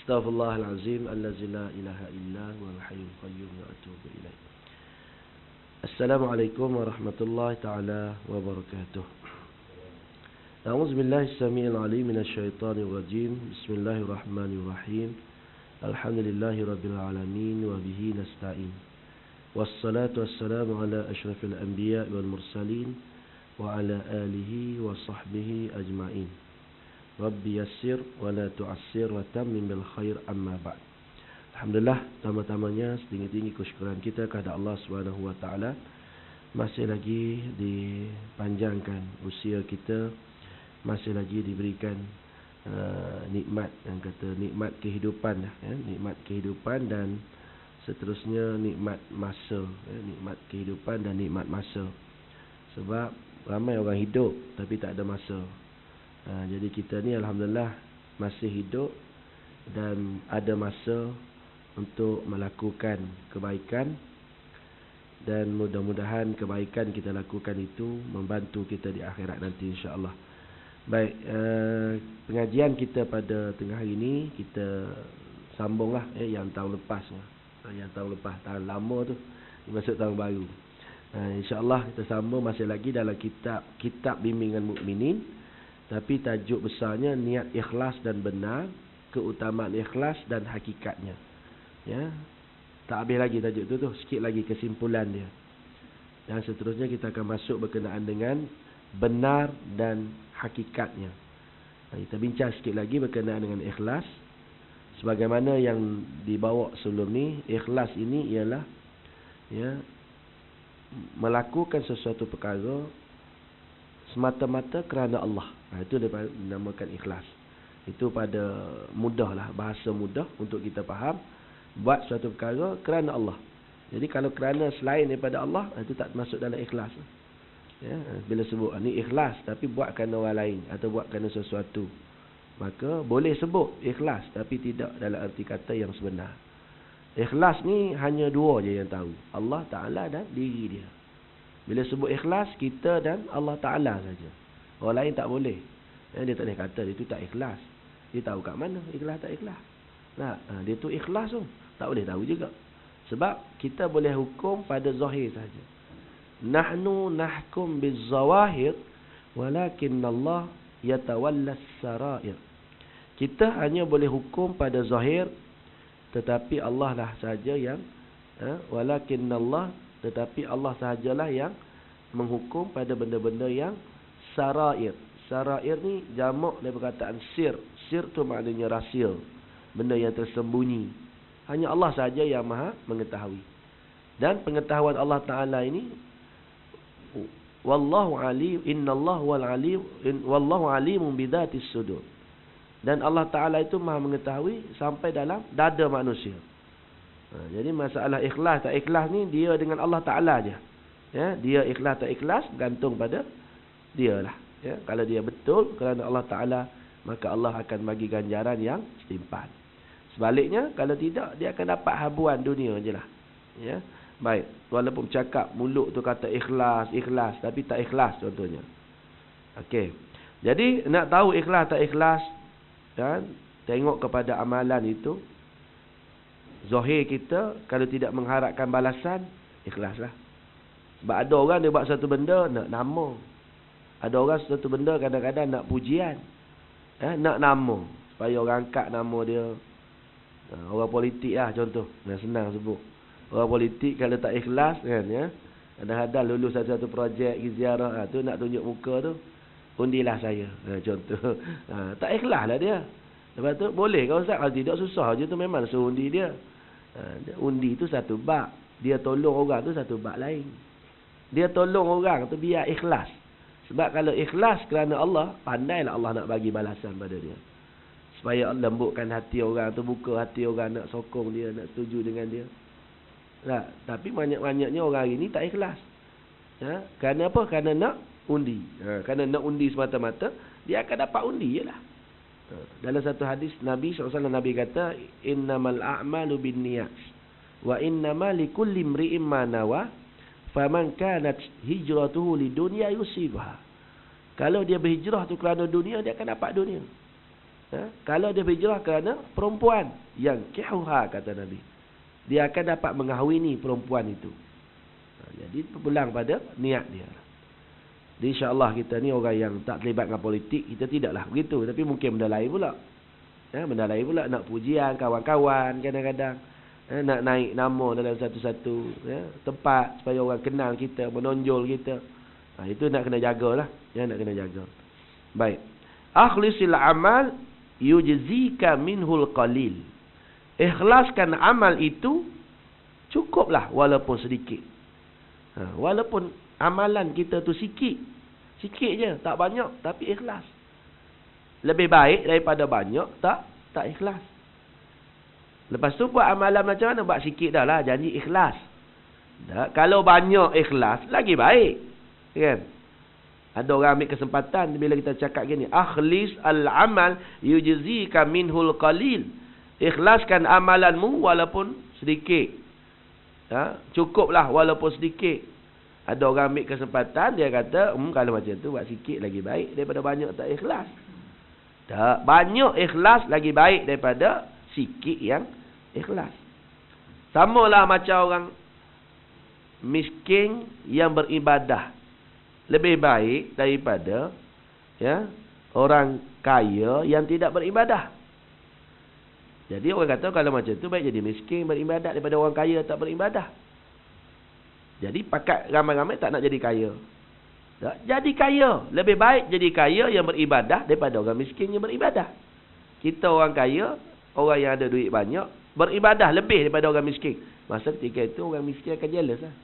Astaghfirullahalazim allazi la ilaha illa huwal hayyul qayyum wa atubu ilaih. Assalamualaikum warahmatullahi taala wabarakatuh. A'udzu billahi as-sami'il 'alim minasyaitonir rajim. Bismillahirrahmanirrahim. Alhamdulillahi rabbil alamin wa bihi nasta'in. Wassalatu wassalamu ala asyrafil anbiya wal mursalin wa ala alihi wa sahbihi ajma'in. Rabbi yassir wa la tu'assir wa tammim bil khair, amma ba'd. Alhamdulillah, pertama-tamanya setinggi-tinggi kesyukuran kita kepada Allah Subhanahu wa taala, masih lagi dipanjangkan usia kita, masih lagi diberikan nikmat, yang kata nikmat kehidupan, nikmat kehidupan dan seterusnya nikmat masa, nikmat kehidupan dan nikmat masa. Sebab ramai orang hidup tapi tak ada masa. Jadi kita ni alhamdulillah masih hidup dan ada masa untuk melakukan kebaikan, dan mudah-mudahan kebaikan kita lakukan itu membantu kita di akhirat nanti, insya-Allah. Baik, pengajian kita pada tengah hari ini kita sambunglah yang tahun lepas. Yang tahun lepas, tahun lama tu masuk tahun baru. Insya-Allah kita sambung masih lagi dalam kitab bimbingan mukminin. Tapi tajuk besarnya niat ikhlas dan benar, keutamaan ikhlas dan hakikatnya. Ya. Tak habis lagi tajuk tu, sikit lagi kesimpulan dia. Dan seterusnya kita akan masuk berkenaan dengan benar dan hakikatnya. Kita bincang sikit lagi berkenaan dengan ikhlas. Sebagaimana yang dibawa sebelum ni, ikhlas ini ialah melakukan sesuatu perkara semata-mata kerana Allah. Itu dinamakan ikhlas. Itu pada mudahlah, bahasa mudah untuk kita faham. Buat suatu perkara kerana Allah. Jadi kalau kerana selain daripada Allah, itu tak masuk dalam ikhlas. Ya, bila sebut ni ikhlas tapi buat kerana orang lain atau buat kerana sesuatu, maka boleh sebut ikhlas tapi tidak dalam arti kata yang sebenar. Ikhlas ni hanya dua je yang tahu, Allah Ta'ala dan diri dia. Bila sebut ikhlas, kita dan Allah Ta'ala saja. Orang lain tak boleh. Dia tak boleh kata dia tu tak ikhlas. Dia tahu kat mana ikhlas tak ikhlas. Dia tu ikhlas tu tak boleh tahu juga. Sebab kita boleh hukum pada zahir saja. Nahnu nahkum biz-zawahir walakin Allah yatawalla as-sarair. Kita hanya boleh hukum pada zahir, tetapi Allah lah saja yang walakin Allah, tetapi Allah sahajalah yang menghukum pada benda-benda yang sarair. Sarair ni jamak dari perkataan sir. Sir tu maknanya rahsia, benda yang tersembunyi. Hanya Allah sahaja yang maha mengetahui. Dan pengetahuan Allah Ta'ala ini, wallahu alim, innallaha wal alim, wallahu alimun bidatis sudur. Dan Allah Ta'ala itu maha mengetahui sampai dalam dada manusia. Jadi masalah ikhlas tak ikhlas ni dia dengan Allah Ta'ala je. Ya, dia ikhlas tak ikhlas bergantung pada dia lah. Ya, kalau dia betul kerana Allah Ta'ala, maka Allah akan bagi ganjaran yang setimpal. Sebaliknya kalau tidak, dia akan dapat habuan dunia je lah. Ya, baik. Walaupun cakap mulut tu kata ikhlas, ikhlas, tapi tak ikhlas contohnya. Okey. Jadi nak tahu ikhlas tak ikhlas, dan tengok kepada amalan itu. Zahir kita kalau tidak mengharapkan balasan, ikhlaslah. Sebab ada orang dia buat satu benda nak nama. Ada orang satu benda kadang-kadang nak pujian. Nak nama supaya orang angkat nama dia. Orang politik lah contoh. Senang sebut. Orang politik kalau tak ikhlas kan, kadang-kadang lulus satu-satu projek pergi ziarah, tu nak tunjuk muka tu, undilah saya. Contoh. Tak ikhlas lah dia. Lepas tu boleh kau Ustaz? Kalau tidak susah je tu, memang suruh undi dia. Undi tu satu bab. Dia tolong orang tu satu bab lain. Dia tolong orang tu biar ikhlas. Sebab kalau ikhlas kerana Allah, pandailah Allah nak bagi balasan pada dia. Supaya Allah lembutkan hati orang tu, buka hati orang nak sokong dia, nak setuju dengan dia. Tapi banyak-banyaknya orang hari ni tak ikhlas. Kerana apa? Kerana nak undi. Kerana nak undi semata-mata, dia akan dapat undi je lah. Dalam satu hadis Nabi SAW, Nabi kata, innamal a'malu binniyat wa innamal likulli imri'in ma nawa faman kanat hijratuhu lidunya yusibha. Kalau dia berhijrah tu kerana dunia, dia akan dapat dunia. Kalau dia berhijrah kerana perempuan yang kihuha, kata Nabi, dia akan dapat mengahwini perempuan itu. Jadi berpulang pada niat dia. Jadi insya-Allah kita ni orang yang tak terlibat dengan politik, kita tidaklah begitu. Tapi mungkin benda lain pula. Benda lain pula nak pujian kawan-kawan kadang-kadang. Nak naik nama dalam satu-satu tempat supaya orang kenal kita, menonjol kita. Itu nak kena jagalah. Nak kena jaga. Baik. Akhlisil amal yujzika minhul qalil. Ikhlaskan amal itu cukuplah walaupun sedikit. Walaupun amalan kita tu sikit je, tak banyak, tapi ikhlas. Lebih baik daripada banyak tak ikhlas. Lepas tu buat amalan macam mana? Buat sikit dah lah, janji ikhlas. Kalau banyak ikhlas, lagi baik. Kan? Ada orang ambil kesempatan bila kita cakap gini, akhlis al-amal yujzika minhul qalil. Ikhlaskan amalanmu walaupun sedikit. Cukuplah walaupun sedikit. Ada orang ambil kesempatan, dia kata, kalau macam tu buat sikit lagi baik daripada banyak tak ikhlas. Tak, banyak ikhlas lagi baik daripada sikit yang ikhlas. Samalah macam orang miskin yang beribadah. Lebih baik daripada orang kaya yang tidak beribadah. Jadi orang kata kalau macam tu baik jadi miskin beribadat daripada orang kaya tak beribadah. Jadi pakat ramai-ramai tak nak jadi kaya. Tak? Jadi kaya. Lebih baik jadi kaya yang beribadah daripada orang miskin yang beribadah. Kita orang kaya, orang yang ada duit banyak, beribadah lebih daripada orang miskin. Masa ketika itu orang miskin akan jealous lah.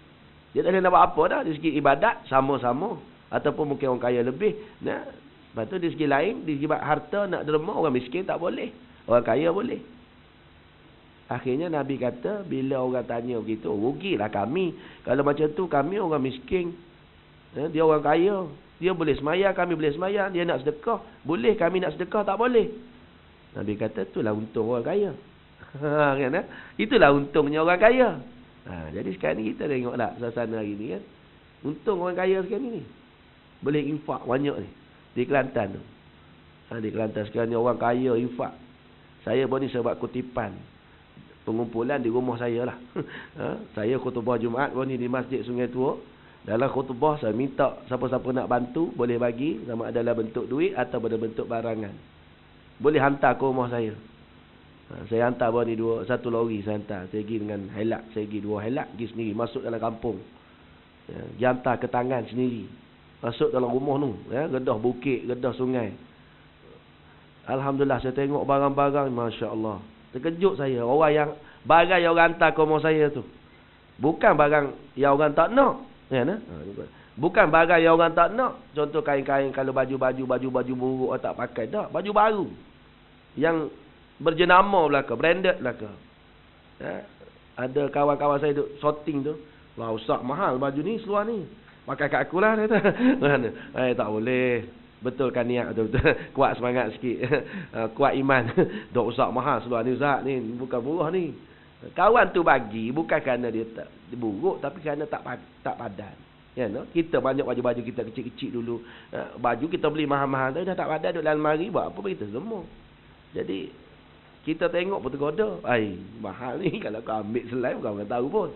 Dia tak boleh nak buat apa dah. Dari segi ibadat, sama-sama. Ataupun mungkin orang kaya lebih. Lepas tu di segi lain, di segi harta nak derma, orang miskin tak boleh. Orang kaya boleh. Akhirnya Nabi kata, bila orang tanya begitu, rugilah kami. Kalau macam tu, kami orang miskin. Dia orang kaya. Dia boleh semayang, kami boleh semayang. Dia nak sedekah. Boleh, kami nak sedekah, tak boleh. Nabi kata, itulah untung orang kaya. Itulah untungnya orang kaya. Jadi sekarang ni kita tengoklah suasana hari ni kan. Untung orang kaya sekarang ni. Boleh infak banyak ni. Di Kelantan tu. Di Kelantan sekarang ni orang kaya infak. Saya pun ni sebab kutipan. Pengumpulan di rumah saya lah. Saya khutbah Jumaat pun ni di Masjid Sungai Tua. Dalam khutbah saya minta siapa-siapa nak bantu boleh bagi. Sama ada dalam bentuk duit atau dalam bentuk barangan. Boleh hantar ke rumah saya. Saya hantar bawa ni satu lori saya hantar. Saya pergi dengan helak. Saya pergi 2 helak. Pergi sendiri. Masuk dalam kampung. Dia hantar ke tangan sendiri. Masuk dalam rumah tu. Gedah bukit. Gedah sungai. Alhamdulillah saya tengok barang-barang. Masya Allah. Terkejut saya. Barang yang orang hantar ke rumah saya tu. Bukan barang yang orang tak nak. Bukan barang yang orang tak nak. Contoh kain-kain. Kalau baju-baju buruk tak pakai. Tak. Baju baru. Yang berjenama belaka, branded belaka. Ada kawan-kawan saya duk sorting tu. Wah, Ustaz mahal baju ni, seluar ni. Pakai kat aku lah, kata. Tak boleh. Betulkan niat betul-betul. Kuat semangat sikit. Kuat iman. Dok Ustaz mahal seluar ni, Ustaz ni. Bukan murah ni. Kawan tu bagi, bukan kerana dia tak buruk, tapi kerana tak padan. Kita banyak baju-baju kita kecil-kecil dulu. Baju kita beli mahal-mahal, tapi dah tak padan duduk dalam lemari. Buat apa kita semua. Jadi kita tengok pun tergoda. Mahal ni. Kalau kau ambil selai, kau tak tahu pun.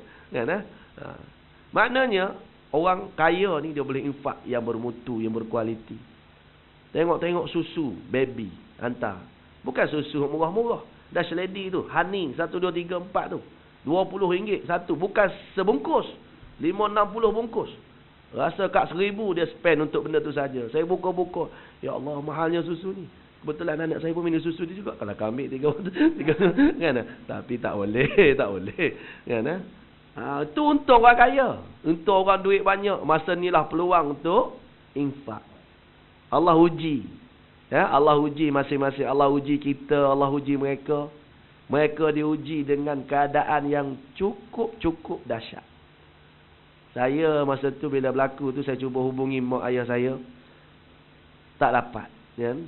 Maknanya, orang kaya ni dia boleh infak yang bermutu, yang berkualiti. Tengok-tengok susu, baby, hantar. Bukan susu murah-murah. Dash lady tu, honey, 1, 2, 3, 4 tu. RM20 satu. Bukan sebungkus. 5-60 bungkus. Rasa kat 1,000 dia spend untuk benda tu saja. Saya buka-buka. Ya Allah, mahalnya susu ni. Kebetulan anak saya pun minum susu dia juga. Kalau kami 3 kan? Tapi tak boleh. Tak boleh. Kan? Itu untung orang kaya. Untung orang duit banyak. Masa ni lah peluang untuk infak. Allah uji. Allah uji masing-masing. Allah uji kita. Allah uji mereka. Mereka diuji dengan keadaan yang cukup dahsyat. Saya masa tu bila berlaku tu, saya cuba hubungi mak ayah saya. Tak dapat. Kan?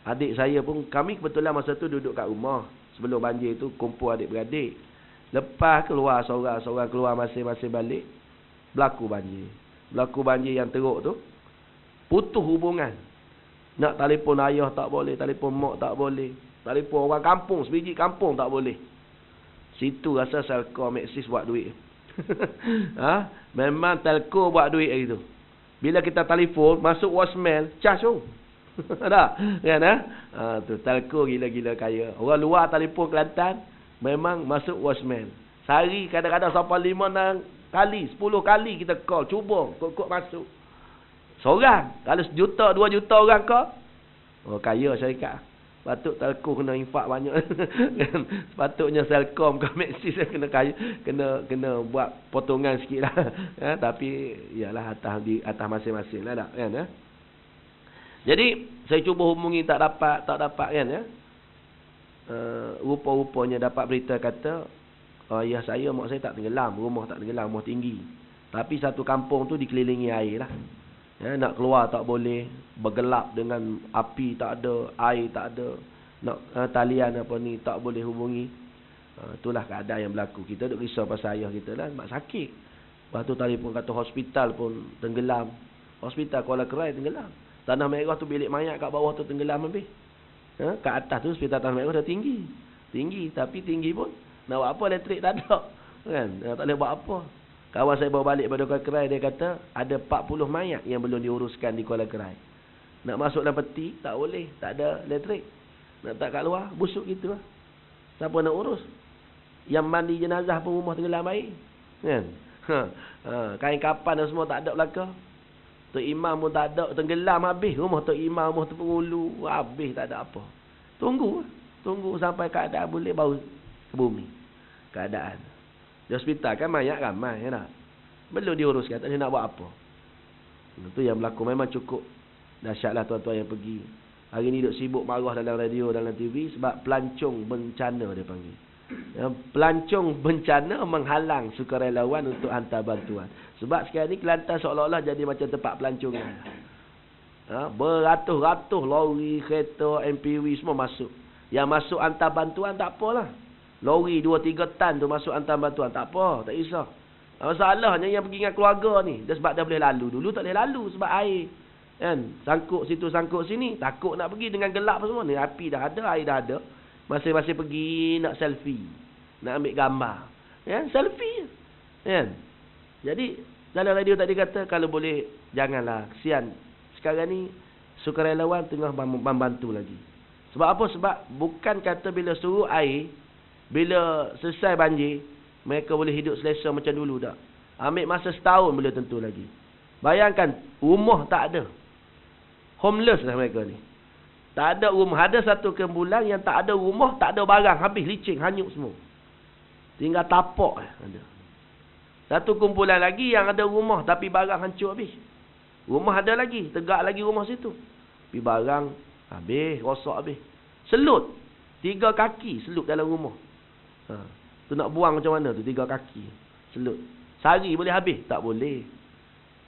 Adik saya pun, kami kebetulan masa tu duduk kat rumah. Sebelum banjir tu, kumpul adik-beradik. Lepas keluar, seorang-seorang keluar masing-masing balik. Berlaku banjir yang teruk tu. Putus hubungan. Nak telefon ayah tak boleh, telefon mak tak boleh. Telefon orang kampung, sebiji kampung tak boleh. Situ rasa Selcom Maxis buat duit. Ha? Memang telco buat duit hari tu. Bila kita telefon, masuk voicemail, charge tu. Tak? Kan, ha? Tu telco gila-gila kaya. Orang luar telefon Kelantan, memang masuk voicemail. Sehari kadang-kadang sampai 5 kali, 10 kali kita call, cuba kok masuk. Seorang. Kalau 1 juta, 2 juta orang kau, oh kaya syarikat. Patut telco kena infak banyak. Sepatutnya Selcom ke Maxis kena kaya, kena buat potongan sikit lah. Tapi ialah atas masing-masing lah tak, kan? Jadi saya cuba hubungi tak dapat kan, ya. Rupa-rupanya dapat berita kata ayah saya, mak saya tak tenggelam, rumah tak tenggelam, rumah tinggi. Tapi satu kampung tu dikelilingi air lah. Ya, nak keluar tak boleh, bergelap dengan api tak ada, air tak ada, nak talian apa ni tak boleh hubungi. Itulah keadaan yang berlaku. Kita duk risau pasal ayah kita lah, mak sakit. Lepas tu telefon kata hospital pun tenggelam. Hospital Kuala Kerai tenggelam. Tanah Merah tu bilik mayat kat bawah tu tenggelam habis. Kat atas tu hospital Tanah Merah dah tinggi. Tapi tinggi pun nak buat apa, elektrik tak ada. Kan? Tak boleh buat apa. Kawan saya bawa balik pada Kuala Kerai, dia kata ada 40 mayat yang belum diuruskan di Kuala Kerai. Nak masuk dalam peti tak boleh, tak ada elektrik. Nak tak kat luar, busuk gitu lah. Siapa nak urus? Yang mandi jenazah pun rumah tenggelam air. Kan? Kain kapan dan semua tak ada belakang. Tok Imam pun tak ada, tenggelam habis. Rumah Tok Imam, rumah Tok Pengulu, habis tak ada apa. Tunggu sampai keadaan boleh baru ke bumi. Keadaan. Di hospital kan mayat ramai, ya tak? Belum diuruskan, tak nak buat apa. Itu yang berlaku memang cukup dahsyatlah tuan-tuan yang pergi. Hari ni duk sibuk marah dalam radio, dalam TV sebab pelancong bencana dia panggil. Ya, pelancong bencana menghalang sukarelawan untuk hantar bantuan. Sebab sekarang ni Kelantan seolah-olah jadi macam tempat pelancongan. Beratus-ratus lori, kereta, MPV semua masuk. Yang masuk hantar bantuan tak apalah. Lori 2-3 tan tu masuk hantar bantuan, tak apa, tak kisah. Masalahnya yang pergi dengan keluarga ni, dia sebab dah boleh lalu. Dulu tak boleh lalu sebab air. Kan? Sangkut situ, sangkut sini. Takut nak pergi dengan gelap semua ni. Api dah ada, air dah ada. Masing-masing pergi nak selfie. Nak ambil gambar. Ya, selfie. Kan? Jadi, dalam radio tadi kata, kalau boleh, janganlah. Kesian. Sekarang ni, sukarelawan tengah membantu lagi. Sebab apa? Sebab bukan kata bila suruh air, bila selesai banjir, mereka boleh hidup selesa macam dulu tak. Ambil masa setahun boleh tentu lagi. Bayangkan, rumah tak ada. Homeless lah mereka ni. Tak ada rumah. Ada satu kumpulan yang tak ada rumah, tak ada barang. Habis licin, hanyut semua. Tinggal tapak ada. Satu kumpulan lagi yang ada rumah, tapi barang hancur habis. Rumah ada lagi, tegak lagi rumah situ. Tapi barang habis, rosak habis. Selut. 3 kaki selut dalam rumah. Tu nak buang macam mana tu 3 kaki selut. Sehari boleh habis? Tak boleh.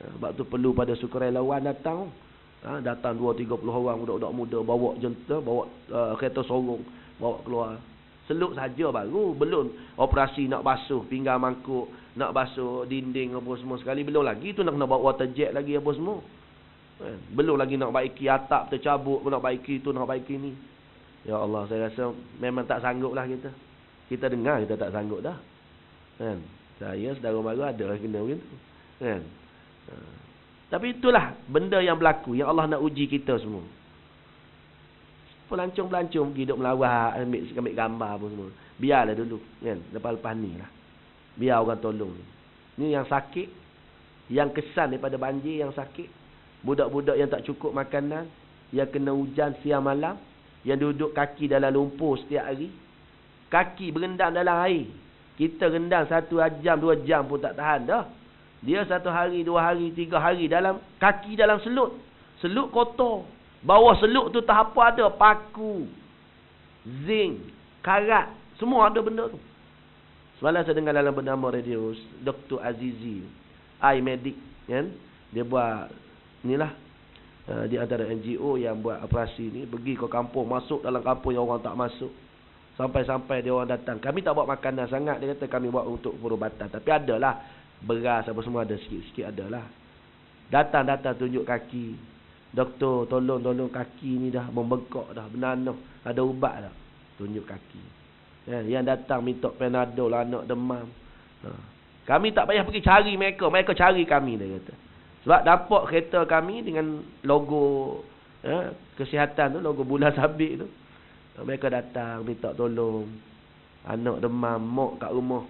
Sebab tu perlu pada sukarelawan datang. Datang 20-30 orang budak-budak muda bawa jentera, bawa kereta sorong, bawa keluar. Selut saja baru, belum operasi nak basuh pinggang mangkuk, nak basuh dinding apa semua sekali, belum lagi tu nak kena bawa water jet lagi apa semua. Belum lagi nak baiki atap tercabut, nak baiki tu, nak baiki ni. Ya Allah, saya rasa memang tak sanggup lah kita. Kita dengar, kita tak sanggup dah. Kan? Saya, saudara mara ada lah kena begitu. Kan? Tapi itulah benda yang berlaku, yang Allah nak uji kita semua. Pelancong-pelancong pergi duduk melawat, ambil gambar pun semua. Biarlah dulu. Kan? Lepas-lepas ni lah. Biar orang tolong. Ni yang sakit, yang kesan daripada banjir, yang sakit. Budak-budak yang tak cukup makanan, yang kena hujan siang malam, yang duduk kaki dalam lumpur setiap hari. Kaki berendam dalam air. Kita rendam 1 jam, 2 jam pun tak tahan dah. Dia 1 hari, 2 hari, 3 hari dalam kaki dalam selut. Selut kotor. Bawah selut tu tak apa ada. Paku, zinc, karat. Semua ada benda tu. Semalam saya dengar dalam bernama radio Dr. Azizi, iMedic, kan? Dia buat inilah. Di antara NGO yang buat operasi ni, pergi ke kampung, masuk dalam kampung yang orang tak masuk. Sampai-sampai dia orang datang. Kami tak bawa makanan sangat, dia kata kami bawa untuk perubatan. Tapi adalah beras apa semua ada sikit-sikit adalah. Datang tunjuk kaki. Doktor, tolong kaki ni dah membengkak dah, bernanah, ada ubat dah. Tunjuk kaki. Yang datang minta Panadol, anak demam. Kami tak payah pergi cari mereka cari kami, dia kata. Sebab dapat kereta kami dengan logo kesihatan tu, logo bulan sabit tu. Mereka datang minta tolong. Anak demam, mak kat rumah.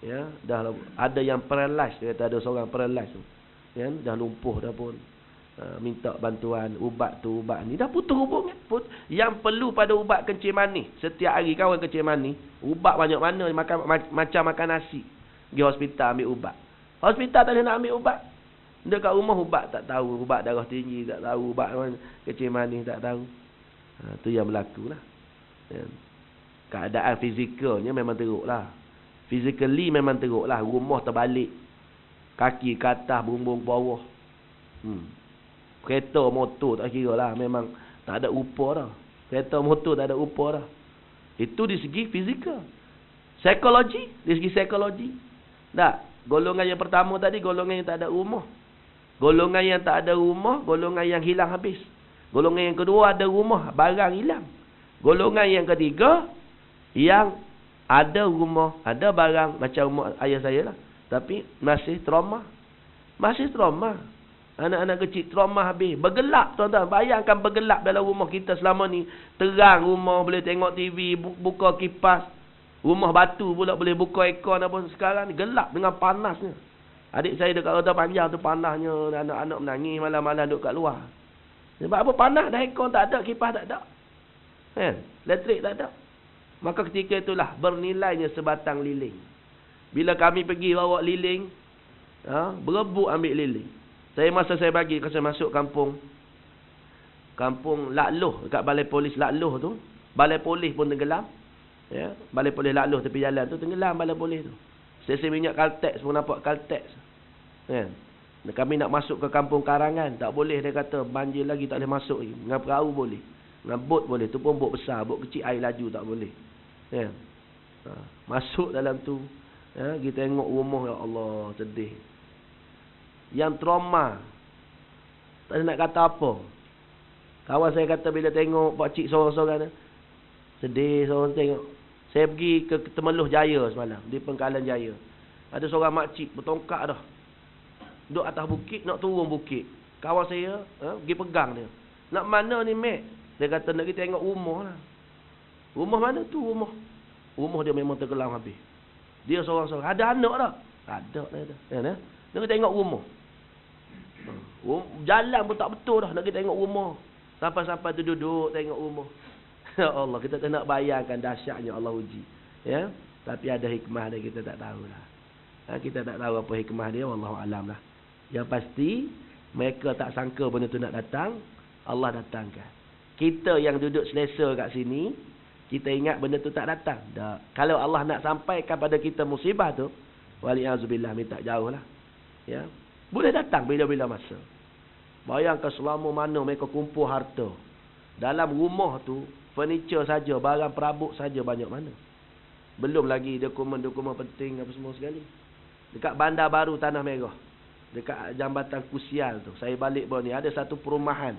Ya, dah ada yang paralyzed, dia kata ada seorang paralyzed tu. Ya, dah lumpuh dah pun. Minta bantuan ubat tu, ubat ni dah putus hubungan. Yang perlu pada ubat kencing manis. Setiap hari kawan kencing manis, ubat banyak mana macam makan nasi. Pergi hospital ambil ubat. Hospital tak boleh nak ambil ubat. Dekat rumah ubat tak tahu, ubat darah tinggi tak tahu, ubat kencing manis tak tahu. Tu yang berlaku lah. Ya. Keadaan fizikalnya memang teruk lah. Physically memang teruk lah. Rumah terbalik. Kaki ke atas, bumbung ke bawah. Kereta, motor tak kira lah. Memang tak ada rupa dah. Kereta, motor tak ada rupa dah. Itu di segi fizikal. Psikologi, di segi psikologi. Tak. Golongan yang pertama tadi, golongan yang tak ada rumah. Golongan yang tak ada rumah, golongan yang hilang habis. Golongan yang kedua ada rumah, barang hilang. Golongan yang ketiga, yang ada rumah, ada barang macam rumah ayah saya lah. Tapi masih trauma. Masih trauma. Anak-anak kecil trauma habis. Bergelap tuan-tuan. Bayangkan bergelap dalam rumah kita selama ni. Terang rumah, boleh tengok TV, buka kipas. Rumah batu pula boleh buka aircon apa. Sekarang ni gelap dengan panasnya. Adik saya dekat Kota Panjang tu panasnya. Anak-anak menangis malam-malam duduk kat luar. Sebab apa? Panas dah, aircon tak ada, kipas tak ada. Elektrik tak ada. Maka ketika itulah bernilainya sebatang lilin. Bila kami pergi bawa lilin, berebut ambil lilin. Masa saya masuk kampung Lak Loh, dekat balai polis Lak Loh tu, balai polis pun tenggelam. Ya, balai polis Lak Loh tepi jalan tu tenggelam balai polis tu. Stesen minyak Caltex pun nampak Caltex. Kan? Kami nak masuk ke kampung Karangan, tak boleh, dia kata banjir lagi, tak boleh masuk lagi. Dengan perahu boleh. Dengan bot boleh, tu pun bot besar, bot kecil air laju tak boleh. Ya. Masuk dalam tu, ya, kita tengok rumah, ya Allah, sedih. Yang trauma, tak nak kata apa. Kawan saya kata bila tengok pakcik seorang-seorang, sedih seorang tengok. Saya pergi ke Temeloh Jaya semalam, di Pengkalan Jaya. Ada seorang makcik bertongkat dah. Duduk atas bukit, nak turun bukit. Kawan saya pergi pegang dia. Nak mana ni, Mek? Dia kata nak kita tengok rumah lah. Rumah mana tu rumah? Rumah dia memang tergelam habis. Dia seorang-seorang. Ada anak tak? Ada. Dia nak tengok rumah. Jalan pun tak betul dah. Nak kita tengok rumah. Sampai-sampai tu duduk tengok rumah. Ya Allah, kita tak nak bayangkan dahsyatnya Allah uji. Ya, tapi ada hikmah dia, kita tak tahulah. Kita tak tahu apa hikmah dia, wallahu alam lah. Yang pasti mereka tak sangka benda tu nak datang, Allah datangkan. Kita yang duduk selesa kat sini, kita ingat benda tu tak datang. Kalau Allah nak sampaikan pada kita musibah tu, wali'azubillah, minta jauh lah. Ya, boleh datang bila-bila masa. Bayangkan selama mana mereka kumpul harta. Dalam rumah tu, furniture saja, barang perabot saja banyak mana. Belum lagi dokumen-dokumen penting apa semua sekali. Dekat Bandar Baru Tanah Merah, dekat jambatan Kusial tu, saya balik baru ni, ada satu perumahan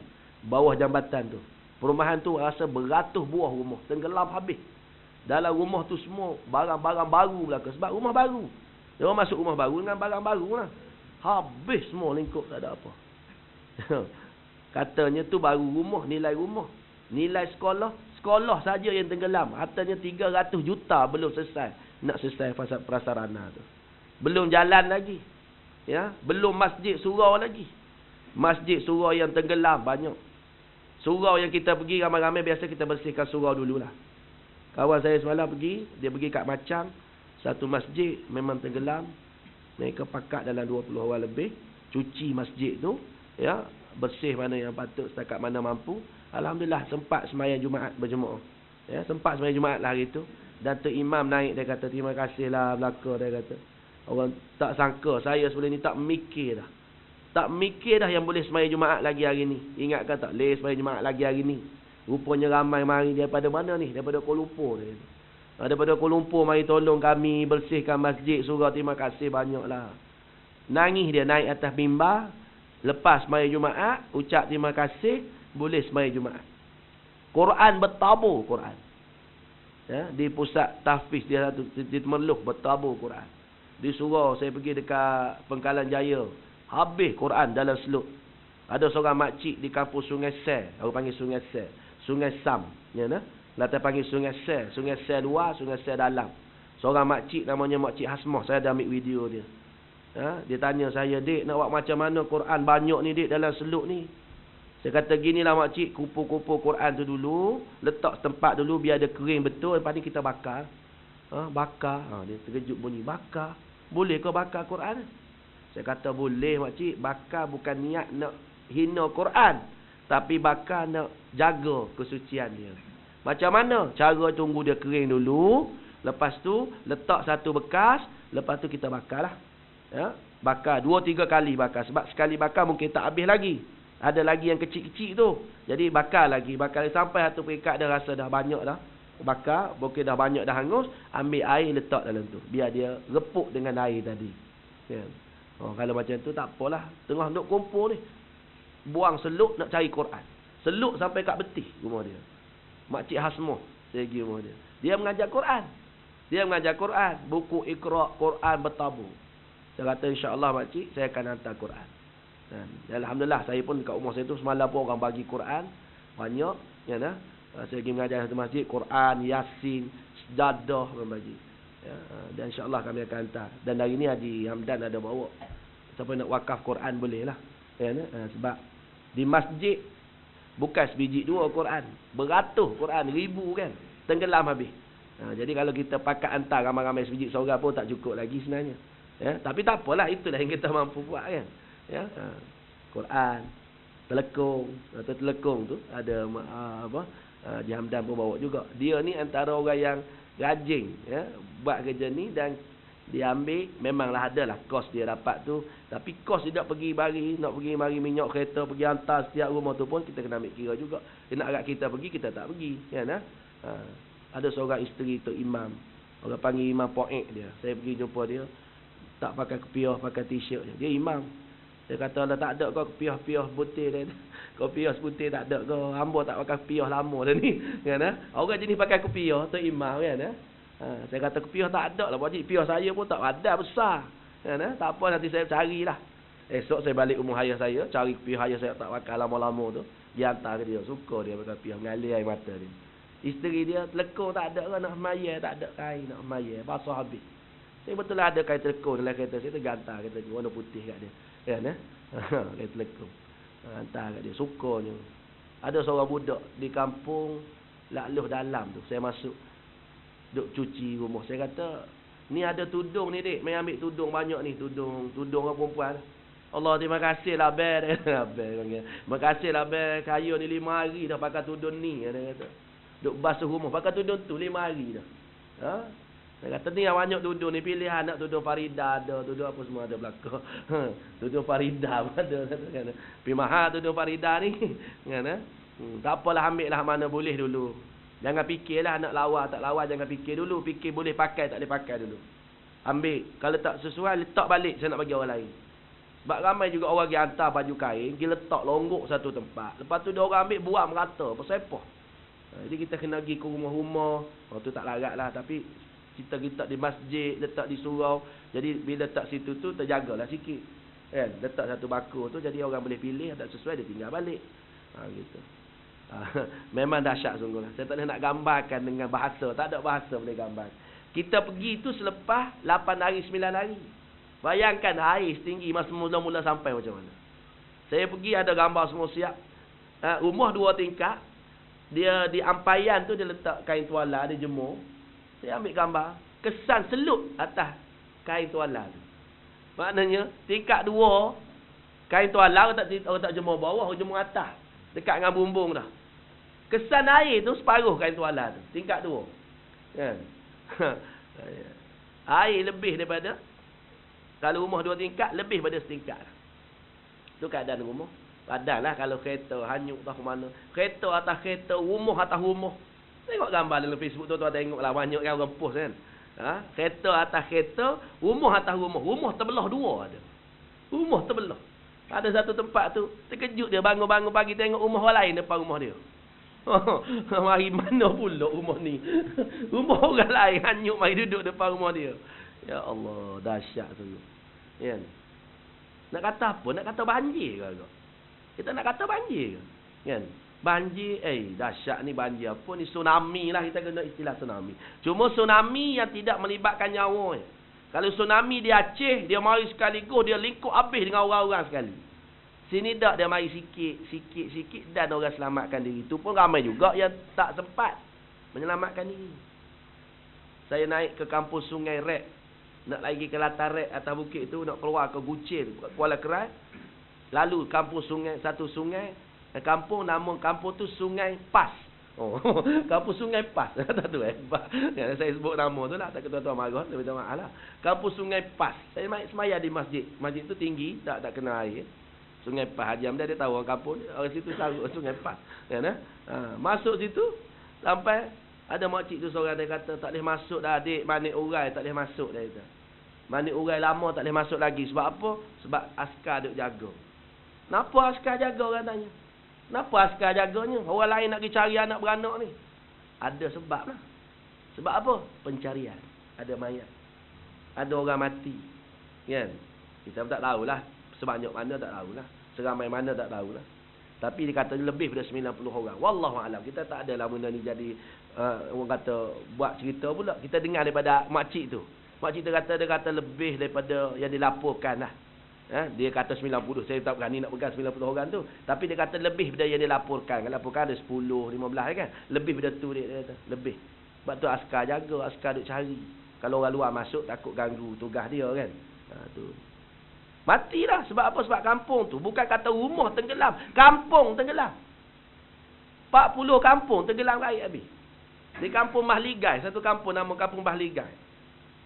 bawah jambatan tu. Perumahan tu rasa beratus buah rumah tenggelam habis. Dalam rumah tu semua barang-barang baru belaka. Sebab rumah baru. Dia orang masuk rumah baru dengan barang baru lah. Habis semua lingkup, tak ada apa. Katanya tu baru rumah, nilai rumah. Nilai sekolah saja yang tenggelam. Hartanya 300 juta belum selesai. Nak selesai prasarana tu. Belum jalan lagi. Ya, belum masjid surau lagi. Masjid surau yang tenggelam banyak. Surau yang kita pergi ramai-ramai, biasa kita bersihkan surau dululah. Kawan saya semalam pergi, dia pergi kat Macang, satu masjid memang tenggelam. Mereka pakat dalam 20 orang lebih, cuci masjid tu, ya, bersih mana yang patut setakat mana mampu. Alhamdulillah sempat sembahyang Jumaat berjemaah. Ya, sempat sembahyang Jumaat lah hari tu. Dan tu imam naik, dia kata terima kasihlah belaka, dia kata. Orang tak sangka, saya sebelum ni tak mikir dah. Tak mikir dah yang boleh sembahyang Jumaat lagi hari ni. Ingatkan tak boleh sembahyang Jumaat lagi hari ni. Rupanya ramai mari daripada mana ni? Daripada Kuala Lumpur. Daripada Kuala Lumpur mari tolong kami bersihkan masjid surau. Terima kasih banyaklah. Nangis dia naik atas mimbar. Lepas sembahyang Jumaat, ucap terima kasih, boleh sembahyang Jumaat. Quran bertabur Quran. Ya, di pusat tahfiz dia satu di Temerloh bertabur Quran. Di surau saya pergi dekat Pengkalan Jaya, habis Quran dalam seluk. Ada seorang makcik di kampung Sungai Sel, orang panggil Sungai Sel, Sungai Sam, ya nah. Latar panggil Sungai Sel luar, Sungai Sel dalam. Seorang makcik namanya Makcik Hasmah, saya dah ambil video dia. Ha, dia tanya saya, "Dik, nak buat macam mana Quran banyak ni dik dalam seluk ni?" Saya kata, "Ginilah makcik, kumpul-kumpul Quran tu dulu, letak tempat dulu biar dia kering betul, lepas ni kita bakar." Ha, bakar. Ha, dia terkejut bunyi, bakar. Boleh kau bakar Quran? Saya kata, "Boleh makcik, bakar bukan niat nak hina Quran, tapi bakar nak jaga kesucian dia." Macam mana? Cara tunggu dia kering dulu, lepas tu letak satu bekas, lepas tu kita bakar lah. Ya, bakar 2-3 kali bakar, sebab sekali bakar mungkin tak habis lagi. Ada lagi yang kecil-kecil tu. Jadi bakar lagi sampai satu peringkat dia rasa dah banyak dah. Bakar, mungkin dah banyak dah hangus, ambil air letak dalam tu. Biar dia repuk dengan air tadi. Ya. Oh, kalau macam tu tak apalah. Tengah nak kumpul ni, buang seluk nak cari Quran. Seluk sampai kat betih rumah dia. Makcik Hasmah, saya pergi rumah dia. Dia mengajar Quran. Dia mengajar Quran. Buku Iqra' Quran bertabur. Saya kata, insya-Allah makcik, saya akan hantar Quran. Dan alhamdulillah, saya pun dekat rumah saya tu semalam pun orang bagi Quran banyak, ya nah. Saya pergi mengajar satu masjid, Quran, Yasin, Sejadah orang bagi. Ya, dan insya-Allah kami akan hantar. Dan hari ni Haji Hamdan ada bawa. Siapa nak wakaf Quran boleh lah. Ya nah. Sebab di masjid bukan sebiji dua Quran, beratus Quran, ribu kan, tenggelam habis. Jadi kalau kita pakat hantar ramai-ramai sebiji seorang pun tak cukup lagi sebenarnya. Ya, tapi tak apalah, itulah yang kita mampu buat kan. Ya, Quran, telekung atau telekung tu ada Haji Hamdan pun bawa juga. Dia ni antara orang yang rajin ya buat kerja ni, dan dia ambil, memanglah adalah kos dia dapat tu, tapi kos dia nak pergi mari minyak kereta pergi hantar setiap rumah tu pun kita kena ambil kira juga. Dia nak agak kita pergi, kita tak pergi kan. Ada seorang isteri tu imam, orang panggil Imam Poek dia. Saya pergi jumpa dia, tak pakai kepiah, pakai t-shirt dia imam. Saya kata, "Lah tak ada kau kepiah-piah putih dia." Kau piah putih tak ada kau. Hamba tak pakai kepiah lama dah ni. Kan? Orang jenis pakai kepiah tu imam kan. Saya kata kepiah tak ada lah. Pakcik, piah saya pun tak ada besar. Kan? Tak apa, nanti saya carilah. Esok saya balik rumah ayah saya, cari kepiah ayah saya tak pakai lama-lama tu. Dia hantar ke dia. Suka dia pakai kepiah, mengalir air mata dia. Isteri dia telekung tak ada kan, nak mayar tak ada kain nak mayar. Basah habis. Saya betul lah ada kain telekung dalam kereta saya, tergantar kata warna putih kat dia. Kan kain telekung. Hantar kat dia, sukanya. Ada seorang budak di kampung Lakluh dalam tu, saya masuk duk cuci rumah. Saya kata, "Ni ada tudung ni dik, mai ambil tudung banyak ni, tudung orang perempuan." "Allah, terima kasih lah ber." "Terima kasih lah ber, kaya ni 5 hari dah pakai tudung ni." Dia kata, duk basuh rumah pakai tudung tu 5 hari dah. Saya kata, "Ni yang banyak tudung ni, pilihan nak tudung Farida ada, tudung apa semua ada belakang." Tudung Farida ada kan. Tapi mahal tudung Farida ni. Kan? Tak apalah, ambil lah mana boleh dulu. Jangan fikirlah nak lawa tak lawa, jangan fikir dulu. Fikir boleh pakai tak boleh pakai dulu. Ambil, kalau tak sesuai letak balik, saya nak bagi orang lain. Sebab ramai juga orang yang hantar baju kain, dia letak longgok satu tempat. Lepas tu dia orang ambil buang merata, persepah. Jadi kita kena pergi ke rumah-rumah. Tu tak larat lah, tapi kita di masjid, letak di surau. Jadi bila letak situ tu terjagalah sikit. Kan? Letak satu bakul tu, jadi orang boleh pilih, tak sesuai dia tinggal balik. Gitu. Memang dahsyat sungguh lah. Saya tak boleh nak gambarkan dengan bahasa, tak ada bahasa boleh gambar. Kita pergi tu selepas 8 hari 9 hari. Bayangkan air setinggi masa mula-mula sampai macam mana. Saya pergi ada gambar semua siap. Rumah 2 tingkat. Dia di ampaian tu dia letak kain tuala, dia jemur. Saya ambil gambar, kesan selut atas kain tuala tu. Maknanya tingkat 2 kain tuala orang tak jemur bawah, orang jemur atas. Dekat dengan bumbung dah. Kesan air tu separuh kain tuala tu, tingkat 2. Kan? Air lebih daripada, kalau rumah 2 tingkat lebih daripada setingkat. Tu keadaan rumah. Padahlah kalau kereta hanyut tak ke mana. Kereta atas kereta, rumah atas rumah. Tengok gambar dalam Facebook tu, tengoklah banyak kan orang post kan. Kereta atas kereta, rumah atas rumah. Rumah terbelah 2 ada. Rumah terbelah. Ada satu tempat tu, terkejut dia bangun-bangun pagi tengok rumah orang lain depan rumah dia. Mari mana pula rumah ni? Rumah orang lain hanyut mari duduk depan rumah dia. Ya Allah, dahsyat tu. Ya. Nak kata apa? Nak kata banjir ke agak? Kita nak kata banjir ke? Kan? Banjir, dahsyat ni banjir apa ni? Tsunami lah, kita kena istilah tsunami. Cuma tsunami yang tidak melibatkan nyawa. Kalau tsunami di Aceh, dia mari sekaligus, dia lingkup habis dengan orang-orang sekali. Sini tak, dia mari sikit dan orang selamatkan diri. Itu pun ramai juga yang tak sempat menyelamatkan diri. Saya naik ke kampung Sungai Rek, nak lagi ke Latar Rek atas bukit tu, nak keluar ke Gucin, Kuala Kerai. Lalu kampung sungai, satu sungai, kampung, nama kampung tu Sungai Pas. Oh, kampung Sungai Pas. Tak tahu ya, saya sebut nama tu lah, tak tuan-tuan marah, saya minta maaf lah. Kampung Sungai Pas. Saya semaya di masjid. Masjid tu tinggi, tak kena air. Sungai Pas. Haji Hamdan dia tahu orang kampung ni, orang situ sarut Sungai Pas. Ya, masuk situ, sampai ada makcik tu seorang dia kata, tak boleh masuk dah adik, Manik Urai tak boleh masuk dah. Manik Urai lama tak boleh masuk lagi. Sebab apa? Sebab askar duk jaga. Kenapa askar jaga, orang tanya? Kenapa askar jaganya? Orang lain nak pergi cari anak beranak ni. Ada sebab lah. Sebab apa? Pencarian. Ada mayat. Ada orang mati. Kan? Kita tak tahulah. Sebanyak mana tak tahulah. Seramai mana tak tahulah. Tapi dia kata lebih daripada 90 orang. Wallahualam. Kita tak adalah benda ni jadi orang kata buat cerita pula. Kita dengar daripada makcik tu. Makcik tu kata, dia kata lebih daripada yang dilaporkan lah. Dia kata 90, saya tak berani nak pegang 90 orang tu. Tapi dia kata lebih daripada yang dilaporkan. Kalau laporkan ada 10, 15 kan. Lebih daripada tu dia kata. Lebih. Sebab tu askar jaga, askar duk cari. Kalau orang luar masuk takut ganggu tugas dia kan. Tu. Matilah. Sebab apa? Sebab kampung tu. Bukan kata rumah tenggelam. Kampung tenggelam. 40 kampung tenggelam air habis. Di kampung Mahligai. Satu kampung nama kampung Mahligai.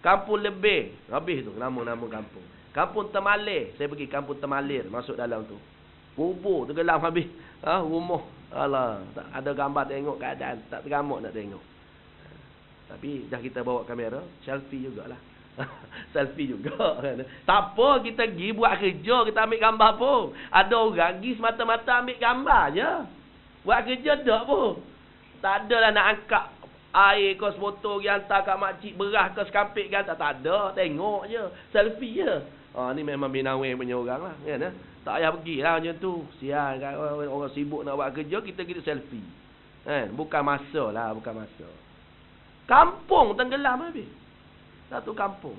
Kampung Lebih. Habis tu nama-nama kampung. Kampung Temalir, saya pergi kampung Temalir, masuk dalam tu. Kubur tenggelam habis. Rumah. Alah, tak ada gambar tengok keadaan, tak teramuk nak tengok. Tapi dah kita bawa kamera, selfie jugalah. Selfie juga. Tak apa, kita pergi buat kerja, kita ambil gambar pun. Ada orang pergi semata-mata ambil gambar je. Buat kerja tak pun. Tak adalah nak angkat air kos foto pergi hantar kat makcik, berah ke sekampik kan, tak ada. Tengok je, selfie je. Ni memang binawai punya orang lah kan? Tak payah pergi lah macam tu. Sial kan, orang sibuk nak buat kerja, kita selfie kan? Bukan masa lah, bukan masa. Kampung tenggelam habis. Satu kampung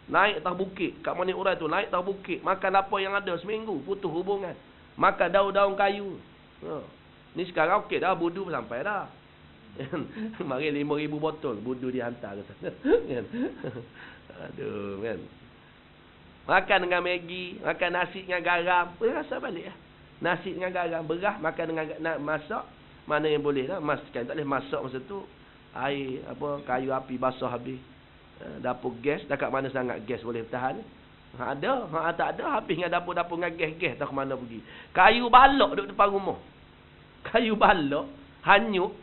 naik atas bukit, kat Manik Urai tu, naik atas bukit, makan apa yang ada seminggu, putus hubungan, makan daun-daun kayu. Ni sekarang okey dah, budu sampai dah. Mari 5,000 botol budu dihantar ke sana. Aduh kan. Makan dengan Maggi, makan nasi dengan garam. Boleh rasa balik lah. Nasi dengan garam, berah, makan dengan masak. Mana yang boleh lah. Tak boleh masak masa tu. Air, kayu api basah habis. Dapur gas, dekat mana sangat gas boleh tahan. Ada, tak ada. Habis dengan dapur-dapur dengan gas, tak ke mana pergi. Kayu balok duduk depan rumah. Kayu balok, hanyut.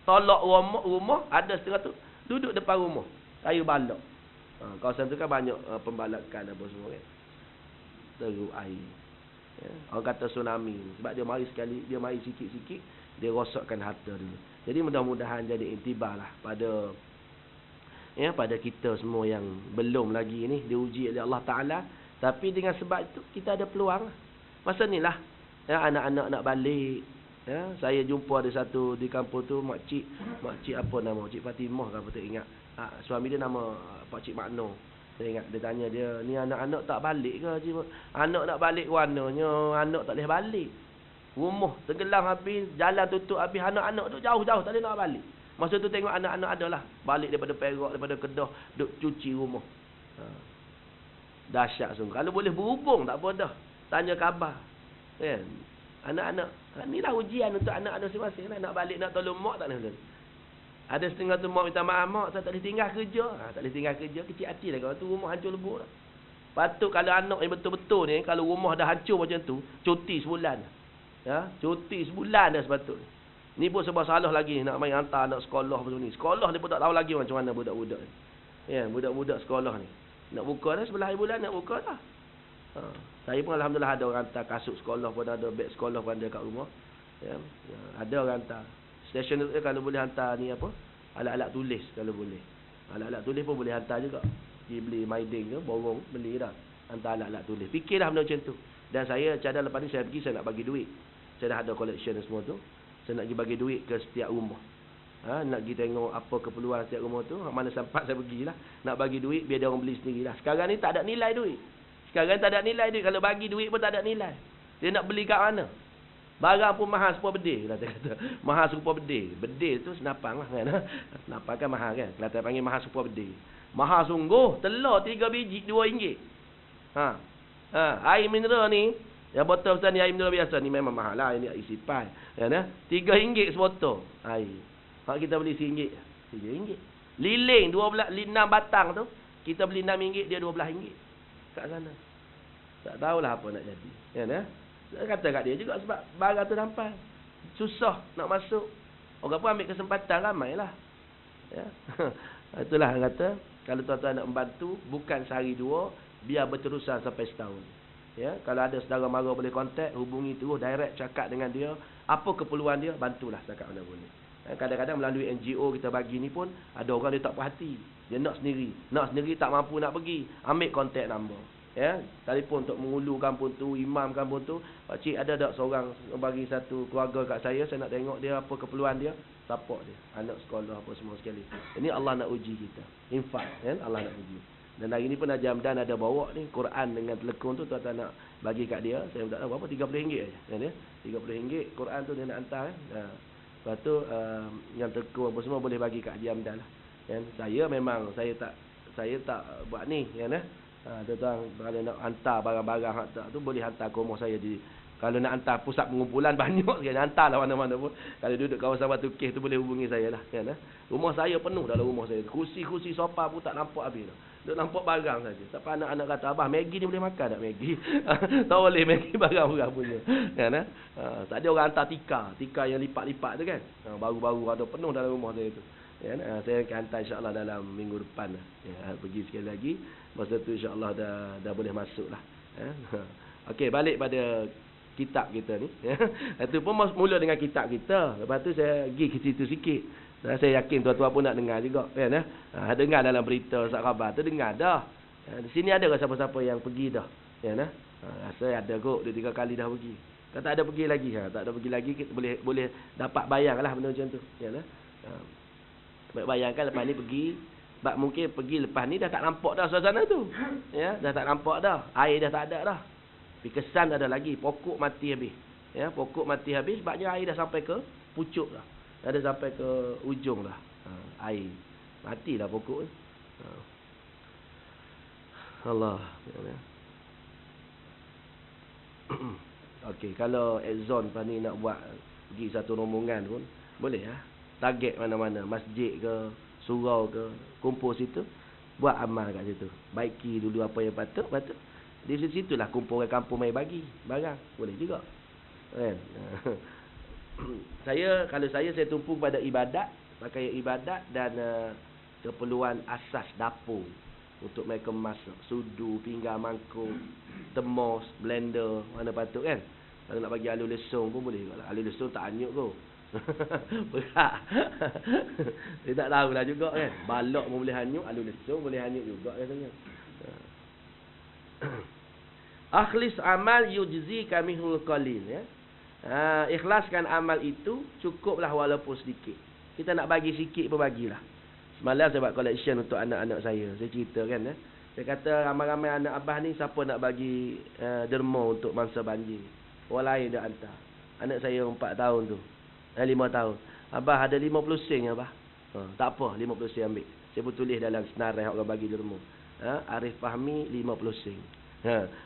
Tolak rumah, ada setengah tu. Duduk depan rumah. Kayu balok. Kawasan tu kan banyak pembalakan apa semua kan. Teruk air. Orang kata tsunami. Sebab dia mari sekali, dia mari sikit-sikit, dia rosakkan harta dulu. Jadi mudah-mudahan jadi intibar lah pada kita semua yang belum lagi ni diuji oleh Allah Ta'ala. Tapi dengan sebab itu kita ada peluang. Masa ni lah anak-anak nak balik. Saya jumpa ada satu di kampung tu, makcik apa nama, Cik Fatimah ke apa tak ingat. Suami dia nama Pak Cik Makno. Saya ingat dia tanya dia, ni anak-anak tak balik ke Cik? Anak nak balik warnanya, anak tak boleh balik. Rumah tenggelam habis, jalan tutup habis, anak-anak tu jauh-jauh tak boleh nak balik. Masa tu tengok anak-anak adalah balik daripada Perak, daripada Kedah, duk cuci rumah. Dahsyat sungguh. Kalau boleh berhubung tak apa dah. Tanya khabar. Kan? Anak-anak, inilah ujian untuk anak-anak masing-masing lah. Nak balik nak tolong mak tak boleh. Ada setengah tu mak minta maaf, mak saya tak boleh tinggal kerja. Tak boleh tinggal kerja, kecil hati lah. Kalau tu rumah hancur lebur lah. Patut kalau anak yang betul-betul ni, kalau rumah dah hancur macam tu, cuti sebulan. Cuti sebulan dah sepatutnya. Ni pun sebab salah lagi nak main hantar anak sekolah macam ni. Sekolah ni pun tak tahu lagi macam mana budak-budak ni. Budak-budak sekolah ni. Nak buka dah sebelah bulan nak buka dah. Saya pun alhamdulillah ada orang hantar kasut sekolah pun ada, beg sekolah pun ada kat rumah. Ya, ada orang hantar. Stesen tu kalau boleh hantar ni apa? Alat-alat tulis kalau boleh. Alat-alat tulis pun boleh hantar juga. Pergi beli Maiding ke, borong, beli dah. Hantar alat-alat tulis. Fikirlah benda macam tu. Dan saya cadang lepas ni saya pergi, saya nak bagi duit. Saya dah ada collection semua tu. Saya nak pergi bagi duit ke setiap rumah. Nak pergi tengok apa keperluan setiap rumah tu. Mana sempat saya pergilah. Nak bagi duit biar dia orang beli sendirilah. Sekarang ni tak ada nilai duit. Sekarang tak ada nilai duit. Kalau bagi duit pun tak ada nilai. Dia nak beli kat mana? Barang pun mahal serupa bedil. Kata. Mahal serupa bedil. Bedil tu senapang lah kan. Senapang kan mahal kan. Kelantan panggil mahal serupa bedil. Mahal sungguh. Telur 3 biji RM2. Air mineral ni. Yang botol besar ni air mineral biasa ni memang mahal lah. Ini isi pai. RM3 sebotol air. Kalau kita beli RM1. RM3. Liling 6 batang tu. Kita beli RM6. Dia RM12. Kat sana. Tak tahulah apa nak jadi. Saya kata kat dia juga sebab barang tu nampak. Susah nak masuk. Orang pun ambil kesempatan ramailah. Ya. Itulah kata. Kalau tuan-tuan nak membantu. Bukan sehari dua. Biar berterusan sampai setahun. Ya. Kalau ada saudara mara boleh kontak. Hubungi terus. Direct cakap dengan dia. Apa keperluan dia. Bantulah cakap mana boleh. Kadang-kadang melalui NGO kita bagi ni pun. Ada orang dia tak puas hati. Dia nak sendiri. Nak sendiri tak mampu nak pergi. Ambil kontak nombor. Ya, telefon untuk mengulu kampung tu, imam kampung tu. Pak cik ada tak seorang bagi satu keluarga kat saya nak tengok dia apa keperluan dia, support dia. Anak sekolah apa semua sekali. Ini Allah nak uji kita. Infak kan, Allah nak uji. Dan hari ni pun Haji Hamdan ada bawa ni Quran dengan telekung tu tuan-tuan nak bagi kat dia. Saya tak tahu berapa, RM30 aja. Kan ya? RM30 Quran tu dia nak hantar kan. Lepas tu yang telekung apa semua boleh bagi kat Haji Hamdan lah. Kan? Saya memang saya tak buat ni kan ya. Tuan-tuan kalau nak hantar barang-barang tu boleh hantar ke rumah saya kalau nak hantar pusat pengumpulan banyak sekali, hantarlah mana-mana pun. Kalau duduk kawasan Batu Kes tu boleh hubungi saya lah kan. Rumah saya penuh dalam rumah saya. Kursi-kursi sofa pun tak nampak habis dah. Duk nampak barang saja. Sampai anak-anak kata, "Abah, Maggi ni boleh makan tak Maggi?" Tak boleh Maggi barang-barang punya. Kan tak ada orang hantar tika yang lipat-lipat tu kan. Baru-baru ada penuh dalam rumah saya tu. Ya, saya akan hantar insya-Allah dalam minggu depan lah. Ya, pergi sekali lagi. Masa tu insya-Allah dah boleh masuk lah. Ya. Okey, balik pada kitab kita ni. Ya. Itu pun mula dengan kitab kita. Lepas tu saya pergi ke situ sikit. Dan saya yakin tuan-tuan pun nak dengar juga. Kan? Dengar dalam berita Sat Khabar tu dengar dah. Di sini ada ke siapa-siapa yang pergi dah? Ya, saya ada kot 2-3 kali dah pergi. Kalau tak ada pergi lagi. Tak ada pergi lagi kita boleh dapat bayang lah benda macam tu. Ya, bayangkan lepas ni pergi, sebab mungkin pergi lepas ni dah tak nampak dah suasana tu. Ya, dah tak nampak dah. Air dah tak ada dah. Tapi kesan ada lagi, pokok mati habis. Ya, pokok mati habis sebabnya air dah sampai ke pucuk dah. Dah sampai ke ujung dah. Air. Matilah pokok ni. Allah. Ya. Okey, kalau Exxon lepas ni nak buat pergi satu rombongan pun boleh ya. Target mana-mana, masjid ke, surau ke, kumpul situ, buat amal kat situ. Baiki dulu apa yang patut. Di situlah kumpul orang kampung mai bagi barang. Boleh juga. Kan? Kalau saya tumpu pada ibadat, pakai ibadat dan keperluan asas dapur untuk mereka masak, sudu, pinggan, mangkuk, temos, blender, mana patut kan. Kalau nak bagi alu lesung pun boleh juga lah. Alu lesung tak anyuk kot. Berat. Dia tak tahulah juga kan. Balok pun boleh hanyut, alu lesung boleh hanyut juga katanya. Akhlis amal yujzi kamihul qalil ya. Ikhlaskan amal itu cukuplah walaupun sedikit. Kita nak bagi sikit pun bagilah. Semalam saya buat collection untuk anak-anak saya. Saya cerita kan Saya kata ramai-ramai anak abah ni siapa nak bagi derma untuk mangsa banjir. Orang lain dah hantar. Anak saya 4 tahun tu. 5 tahun. Abah ada 50 sen abah. Tak apa, 50 sen ambil. Saya pun tulis dalam senarai orang bagi derma. Arif Fahmi 50 sen.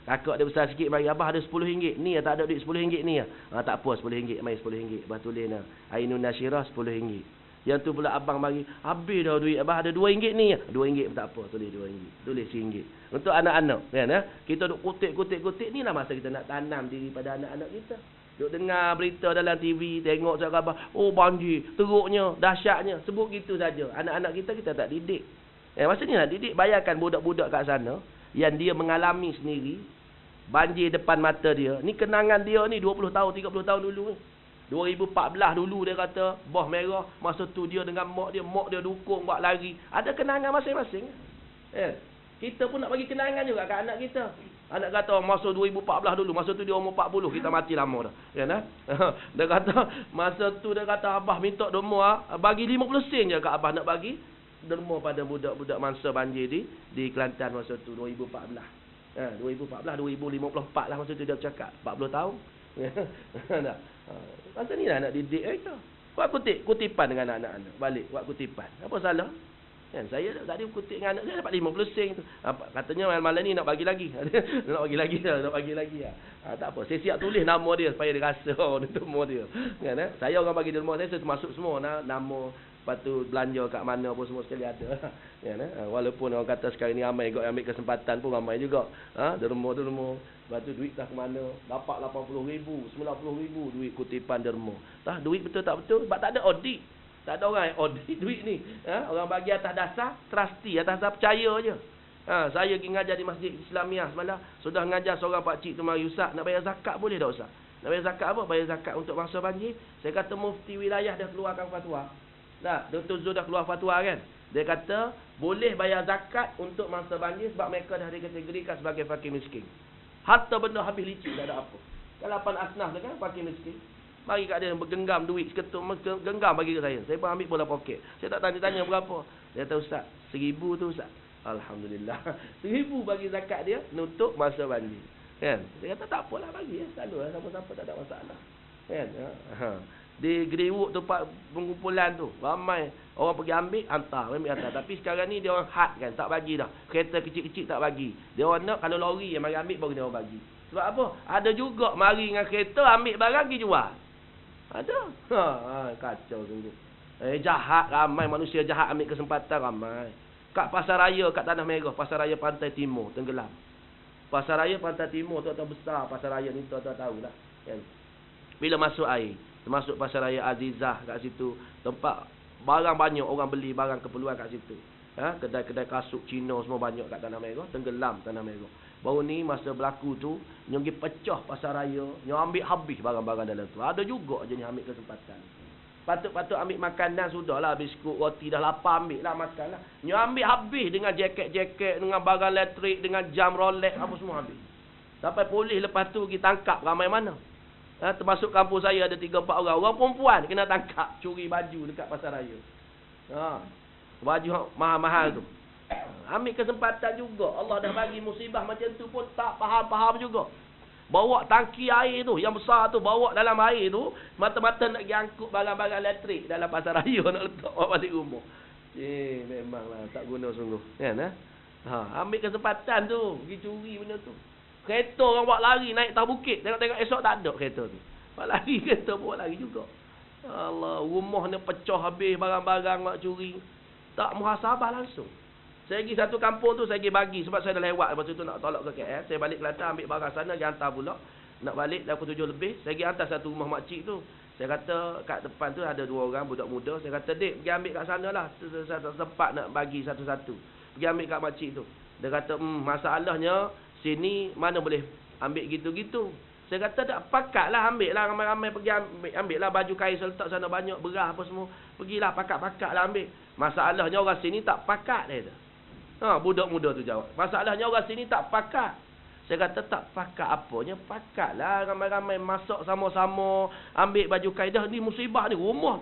Kakak dia besar sikit bagi abah ada RM10. Ni tak ada duit RM10 ni. Tak apa RM10, mai RM10. Abah tulis Ainun Nasyirah RM10. Yang tu pula abang bagi, habis dah duit abah ada RM2 ni. RM2 tak apa, tulis RM2. Tulis RM1. Untuk anak-anak kan kita duk kutip ni lah masa kita nak tanam diri pada anak-anak kita. Duk dengar berita dalam TV, tengok Sat Khabar, oh banjir, teruknya, dahsyatnya, sebut gitu saja. Anak-anak kita tak didik. Maksudnya nak didik, bayangkan budak-budak kat sana yang dia mengalami sendiri banjir depan mata dia. Ni kenangan dia ni 20 tahun, 30 tahun dulu ni. 2014 dulu dia kata, bawah merah, masa tu dia dengan mak dia dukung buat lari. Ada kenangan masing-masing. Kita pun nak bagi kenangan juga kat anak kita. Anak kata masa 2014 dulu, masa tu dia umur 40, kita mati lama dah. Kan dia kata masa tu dia kata abah minta derma, bagi 50 sen je kat abah nak bagi derma pada budak-budak mangsa banjir di Kelantan masa tu 2014. 2014 2054 lah masa tu dia cakap 40 tahun. Masa ni lah nak didik kita. Buat kutipan dengan anak-anak. Balik buat kutipan. Apa salah? Kan saya tadi kutip dengan anak saya dapat 50 sen tu. Katanya malam-malam ni nak bagi lagi. nak bagi lagi. Tak apa. Saya siap tulis nama dia supaya dia rasa derma dia. Kan saya orang bagi derma saya termasuk semua nama. Lepas tu belanja kat mana pun semua sekali ada. Kan walaupun orang kata sekarang ni ramai ikut ambil kesempatan pun ramai juga. Derma. Lepas tu duit tak ke mana? Dapat 80,000, 90,000 duit kutipan derma. Duit betul tak betul? Sebab tak ada audit. Tak ada orang audit duit ni. Orang bagi atas dasar trustee, atas dasar percaya je. Saya pergi ngajar di Masjid Islamiah semalam. Sudah ngajar seorang pakcik tu mari, Ustaz, nak bayar zakat boleh tak Ustaz? Nak bayar zakat apa? Bayar zakat untuk mangsa banjir. Saya kata mufti wilayah dah keluarkan fatwa. Dr. Zul dah keluar fatwa kan. Dia kata boleh bayar zakat untuk mangsa banjir sebab mereka dah dikategorikan sebagai fakir miskin. Harta benda habis licin, tak ada apa. Kalapan asnaf dia kan fakir miskin. Mari kat dia bergenggam duit seketul, genggam bagi ke saya. Saya pun ambil bola poket. Saya tak tanya-tanya berapa. Dia kata Ustaz, 1,000 tu Ustaz. Alhamdulillah. 1,000 bagi zakat dia untuk masa banjir. Kan? Dia kata tak apalah bagi ya. Selalulah siapa-siapa tak ada masalah. Kan? Di Greenwood tempat pengumpulan tu, ramai orang pergi ambil hantar. Tapi sekarang ni dia orang had kan, tak bagi dah. Kereta kecil-kecil tak bagi. Dia orang nak kalau lori yang mari ambil baru dia orang bagi. Sebab apa? Ada juga mari dengan kereta ambil barang pergi jual. Ada. Kacau sungguh. Jahat, ramai manusia jahat ambil kesempatan ramai. Kat pasar raya kat Tanah Merah, pasar raya Pantai Timur tenggelam. Pasar raya Pantai Timur tu besar, pasar raya ni tu tahulah. Kan? Bila masuk air, termasuk pasar raya Azizah kat situ, tempat barang banyak orang beli barang keperluan kat situ. Kedai-kedai kasut Cina semua banyak kat Tanah Merah, tenggelam Tanah Merah. Baru ni masa berlaku tu, nyong pergi pecah pasar raya, nyong ambil habis barang-barang dalam tu. Ada juga je ni ambil kesempatan. Patut-patut ambil makanan sudahlah, biskut, roti dah lapar ambil lah makanlah. Nyong ambil habis dengan jaket-jaket, dengan barang elektrik, dengan jam Rolex, apa semua habis. Sampai polis lepas tu pergi tangkap ramai mana. Termasuk kampung saya ada 3-4 orang. Orang perempuan kena tangkap curi baju dekat pasar raya. Baju mahal-mahal tu. Ambil kesempatan juga. Allah dah bagi musibah macam tu pun tak faham-faham juga. Bawa tangki air tu yang besar tu, bawa dalam air tu, mata-mata nak pergi angkut barang-barang elektrik dalam pasar raya nak letak balik rumah. Memanglah tak guna sungguh. Kan ambil kesempatan tu pergi curi benda tu. Kereta orang buat lari naik atas bukit, tengok-tengok esok tak ada kereta tu. Buat lari kereta buat lari juga. Allah, rumah ni pecah habis barang-barang nak curi. Tak muhasabah langsung. Saya pergi satu kampung tu, saya pergi bagi sebab saya dah lewat lepas tu nak tolak ke KL. Saya balik Kelantan ambil barang sana, pergi hantar pula. Nak balik dah pukul 7 lebih, saya pergi hantar satu rumah makcik tu. Saya kata kat depan tu ada 2 orang budak muda. Saya kata, "Dek, pergi ambil kat sana lah. Saya tak sempat nak bagi satu-satu. Pergi ambil kat makcik tu." Dia kata, masalahnya sini mana boleh ambil gitu-gitu. Saya kata, tak pakat lah, ambil lah ramai-ramai pergi ambil lah baju kain seletak sana banyak, berah apa semua. Pergilah pakat-pakat lah ambil. Masalahnya orang sini tak pakat dia. Budak muda tu jawab. Masalahnya orang sini tak pakat. Saya kata tak pakat apanya? Pakat lah ramai-ramai masak sama-sama, ambil baju kain. Dah ni musibah ni, rumah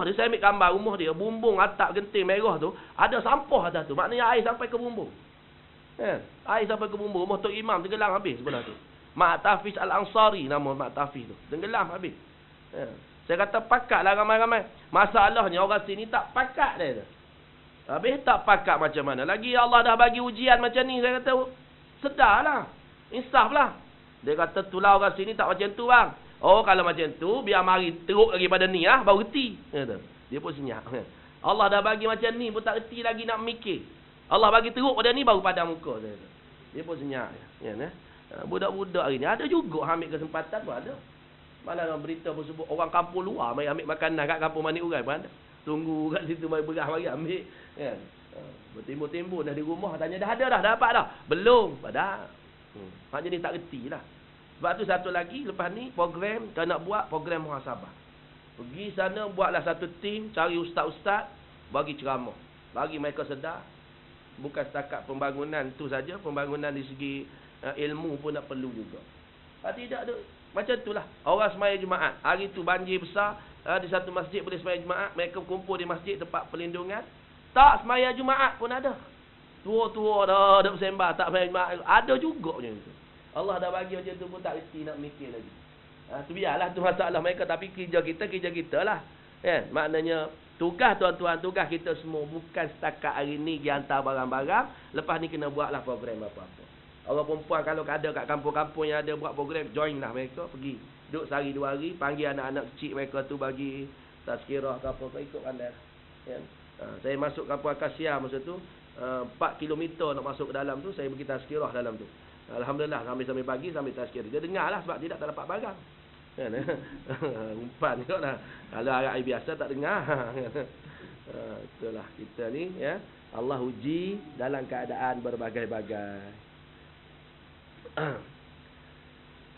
dia, saya ambil gambar rumah dia, bumbung atap genting merah tu, ada sampah atas tu. Maknanya air sampai ke bumbung. Air sampai ke bumbung. Rumah Tok Imam tenggelam habis sebelah tu. Mak Tafiz Al-Ansari nama Mak Tafiz tu. Tenggelam habis. Saya kata pakat lah ramai-ramai. Masalahnya orang sini tak pakat dia. Habis tak pakat macam mana lagi. Allah dah bagi ujian macam ni. Saya kata sedarlah, insaflah. Dia kata tulah orang sini tak macam tu bang. Oh kalau macam tu biar mari teruk lagi pada ni baru reti. Dia pun senyap. Allah dah bagi macam ni pun tak reti lagi nak mikir. Allah bagi teruk pada ni baru padam muka. Dia pun senyap. Budak-budak hari ni ada juga ambil kesempatan pun ada. Malah berita pun sebut orang kampung luar mari ambil makanan kat kampung Manik Urai pun ada. Tunggu kat situ mari berah mari ambil kan. Bertimbun-timbun dah di rumah tanya dah ada dah dapat dah. Belum. Pada Maknanya dia tak reti lah. Sebab tu satu lagi, lepas ni program, kalau nak buat program muhasabah. Pergi sana, buatlah satu tim, cari ustaz-ustaz, bagi ceramah. Bagi mereka sedar, bukan setakat pembangunan tu saja, pembangunan di segi ilmu pun nak perlu juga. Tidak ada. Macam itulah. Orang semaya Jumaat. Hari tu banjir besar, di satu masjid boleh semaya Jumaat, mereka kumpul di masjid tempat perlindungan. Tak semaya Jumaat pun ada. Tua-tua dah bersembah, tak semaya Jumaat. Ada juga macam tu. Allah dah bagi macam tu pun tak reti nak mikir lagi. Tu biarlah tu masalah mereka. Tapi kerja kita lah. Maknanya tugas tuan-tuan, tugas kita semua bukan setakat hari ni pergi hantar barang-barang. Lepas ni kena buatlah program apa-apa. Orang perempuan kalau ada kat kampung-kampung yang ada buat program, join lah mereka. Pergi duduk sehari 2 hari, panggil anak-anak kecil mereka tu bagi tazkirah ke apa, ikut pandai. Saya masuk kampung Akasia masa tu, 4 kilometer nak masuk ke dalam tu, saya pergi tazkirah dalam tu. Alhamdulillah, sambil pagi, sambil tazkirah. Dia dengar lah sebab dia tak dapat barang. Umpan kot lah. Kalau air biasa tak dengar. Itulah kita ni, ya. Allah uji dalam keadaan berbagai-bagai.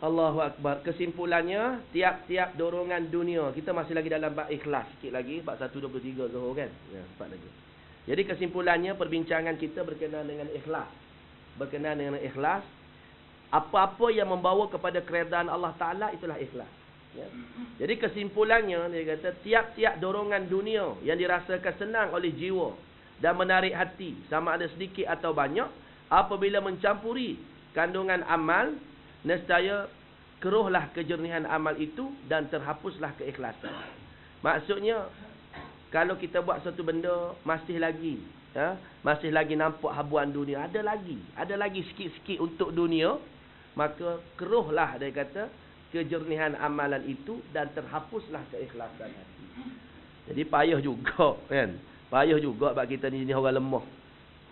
Allahu Akbar. Kesimpulannya, tiap-tiap dorongan dunia. Kita masih lagi dalam bab ikhlas. Sikit lagi, bab 1:23 Zuhur kan? Ya, 4 lagi. Jadi kesimpulannya, perbincangan kita berkenaan dengan ikhlas. Berkenaan dengan ikhlas. Apa-apa yang membawa kepada keredaan Allah Ta'ala, itulah ikhlas. Ya. Jadi kesimpulannya, dia kata, tiap-tiap dorongan dunia yang dirasakan senang oleh jiwa dan menarik hati, sama ada sedikit atau banyak, apabila mencampuri kandungan amal, nescaya keruhlah kejernihan amal itu dan terhapuslah keikhlasan. Maksudnya, kalau kita buat satu benda, masih lagi nampak habuan dunia, ada lagi sikit-sikit untuk dunia, maka keruhlah, dia kata, kejernihan amalan itu dan terhapuslah keikhlasan hati. Jadi payah juga kan. Payah juga sebab kita ni orang lemah.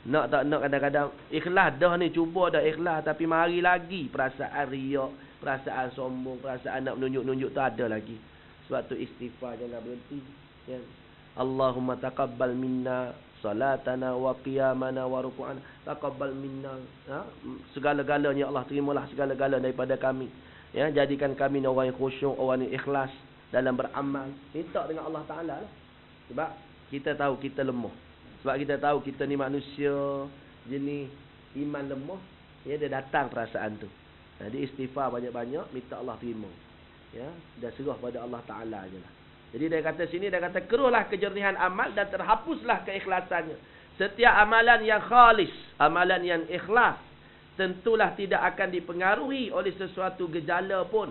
Nak tak nak kadang-kadang ikhlas dah ni, cuba dah ikhlas, tapi mari lagi perasaan riak, perasaan sombong, perasaan nak menunjuk-nunjuk tu ada lagi. Sebab tu istighfar jangan berhenti kan. Allahumma taqabbal minna salatana wa qiyamana wa ruku'ana, taqabbal minna, segala-galanya Allah, terimalah segala-gala daripada kami, ya, jadikan kami orang yang khusyuk, orang yang ikhlas dalam beramal. Minta dengan Allah Ta'ala lah. Sebab kita tahu kita lemah, sebab kita tahu kita ni manusia jenis iman lemah, ya, dia datang perasaan tu. Jadi istighfar banyak-banyak, minta Allah terima, ya, dan serah pada Allah Ta'ala je lah. Jadi dia kata sini, dia kata keruhlah kejernihan amal dan terhapuslah keikhlasannya. Setiap amalan yang khalis, amalan yang ikhlas, tentulah tidak akan dipengaruhi oleh sesuatu gejala pun.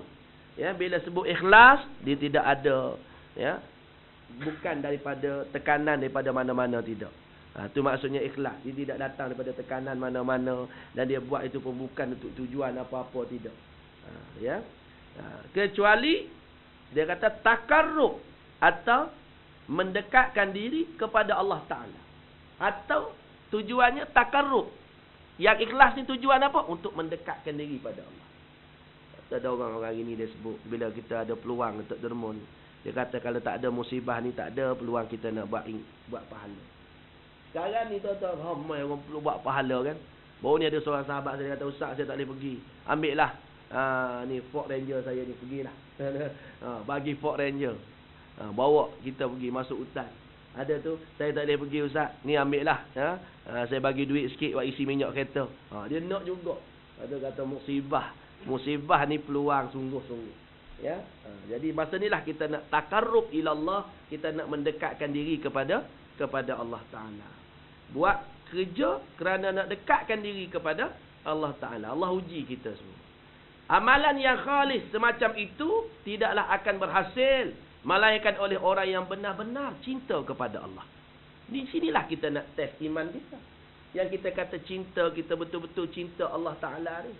Ya, bila sebut ikhlas, dia tidak ada, ya, bukan daripada tekanan daripada mana-mana, tidak. Itu maksudnya ikhlas. Dia tidak datang daripada tekanan mana-mana dan dia buat itu pun bukan untuk tujuan apa-apa, tidak. Ya. Kecuali dia kata takarrub, atau mendekatkan diri kepada Allah Ta'ala. Atau tujuannya takarrub. Yang ikhlas ni tujuan apa? Untuk mendekatkan diri pada Allah. Ada orang-orang hari ni dia sebut, bila kita ada peluang untuk derma ni, dia kata kalau tak ada musibah ni, tak ada peluang kita nak buat pahala. Sekarang ni tuan-tuan, ramai orang perlu buat pahala kan. Baru ni ada seorang sahabat saya kata, Ustaz saya tak boleh pergi. Ambil lah ni Ford Ranger saya ni, pergilah. Bagi Ford Ranger. Bawa kita pergi masuk hutan. Ada tu, saya tak boleh pergi Ustaz, ni ambil lah, saya bagi duit sikit buat isi minyak kereta. Dia nak juga. Ada kata musibah ni peluang sungguh-sungguh, ya. Jadi masa inilah kita nak takarrub ilallah, kita nak mendekatkan diri kepada Allah Ta'ala. Buat kerja kerana nak dekatkan diri kepada Allah Ta'ala. Allah uji kita semua. Amalan yang khalis semacam itu tidaklah akan berhasil melainkan oleh orang yang benar-benar cinta kepada Allah. Di sinilah kita nak test iman kita. Yang kita kata cinta, kita betul-betul cinta Allah Ta'ala ni.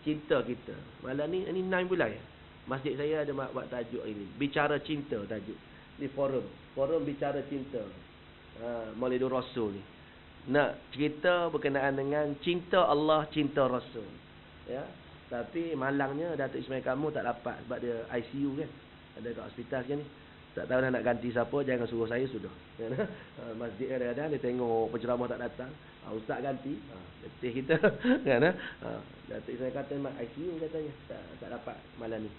Cinta kita. Malam ni 9 bulan ya. Masjid saya ada buat tajuk ini. Bicara cinta tajuk. Di forum bicara cinta. Maulidur Rasul ni. Nak cerita berkenaan dengan cinta Allah, cinta Rasul. Ya. Tapi malangnya Datuk Ismail kamu tak dapat sebab dia ICU kan. Ada kat hospital sekarang ni. Tak tahu nak ganti siapa, jangan suruh saya sudah. Kan? Masjid ada dia tengok penceramah tak datang. Ustaz ganti. Letih kita. Kan? Datuk saya kata mak ICU katanya. Tak dapat malam ni.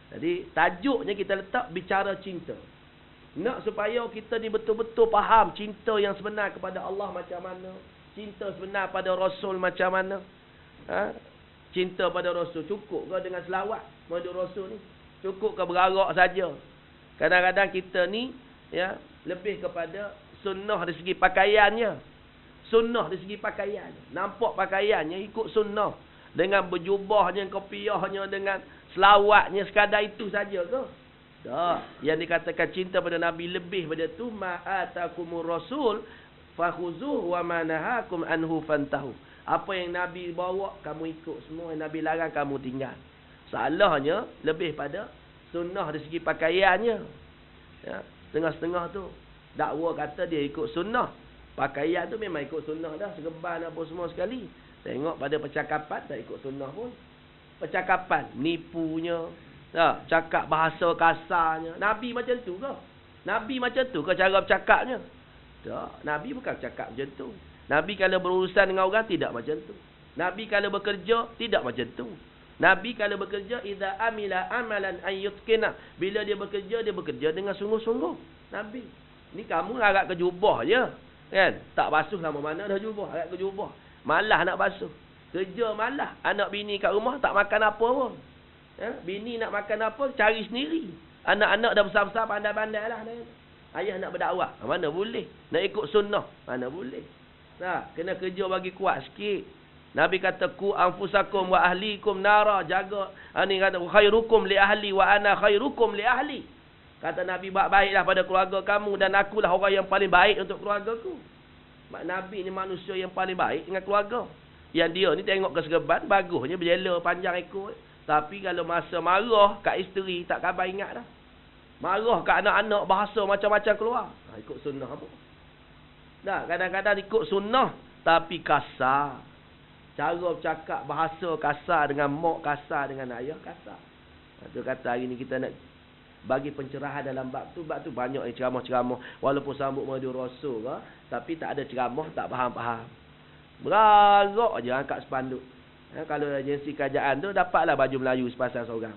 Jadi tajuknya kita letak bicara cinta. Nak supaya kita ni betul-betul faham cinta yang sebenar kepada Allah macam mana. Cinta sebenar pada Rasul macam mana. Cinta pada Rasul. Cukup ke dengan selawat pada Rasul ni? Cukup ke berarak saja? Kadang-kadang kita ni ya lebih kepada sunnah dari segi pakaiannya. Sunnah dari segi pakaian. Nampak pakaiannya ikut sunnah. Dengan berjubahnya, kopiahnya, dengan selawatnya, sekadar itu saja ke? Tak. Yang dikatakan cinta pada Nabi lebih pada tu, ma'atakumur rasul fakhuzuhu wa manahakum anhu fantahu. Apa yang Nabi bawa kamu ikut semua, yang Nabi larang kamu tinggal. Salahnya lebih pada sunnah dari segi pakaiannya. Ya, setengah-setengah tu. Dakwa kata dia ikut sunnah. Pakaian tu memang ikut sunnah dah. Serban apa semua sekali. Tengok pada percakapan tak ikut sunnah pun. Percakapan, nipunya. Tak, cakap bahasa kasarnya. Nabi macam tu ke? Nabi macam tu ke cara bercakapnya? Tak, Nabi bukan cakap macam tu. Nabi kalau berurusan dengan orang tidak macam tu. Nabi kalau bekerja tidak macam tu. Nabi kalau bekerja idza amila amalan ayyutkina, bila dia bekerja dengan sungguh-sungguh. Nabi. Ni kamu agak ke jubah je. Kan? Tak basuh lama mana dah jubah, agak ke jubah. Malah nak basuh. Kerja malah. Anak bini kat rumah tak makan apa pun. Ya? Bini nak makan apa cari sendiri. Anak-anak dah besar-besar pandai-pandai lah. Ayah nak berdakwah, mana boleh. Nak ikut sunnah, mana boleh. Nah, kena kerja bagi kuat sikit. Nabi kata ku anfusakum wa ahlikum nara, jaga. Ni kata khairukum li ahli wa ana khairukum li ahli. Kata Nabi, buat baiklah pada keluarga kamu dan akulah orang yang paling baik untuk keluargaku. Mak Nabi ni manusia yang paling baik dengan keluarga. Yang dia ni tengok ke serban bagusnya berjela panjang ekor. Tapi kalau masa marah kat isteri tak khabar ingat dah. Marah kat anak-anak bahasa macam-macam keluar. Ikut sunnah apa? Dah kadang-kadang ikut sunnah tapi kasar. Cara bercakap bahasa kasar dengan mak kasar, dengan ayah kasar. Itu kata hari ni kita nak bagi pencerahan dalam bab tu banyak yang ceramah-ceramah. Walaupun sambut madu rasul ke, tapi tak ada ceramah, tak faham-faham. Berarak je angkat spanduk. Kalau agensi kerajaan tu, dapatlah baju Melayu sepasang seorang.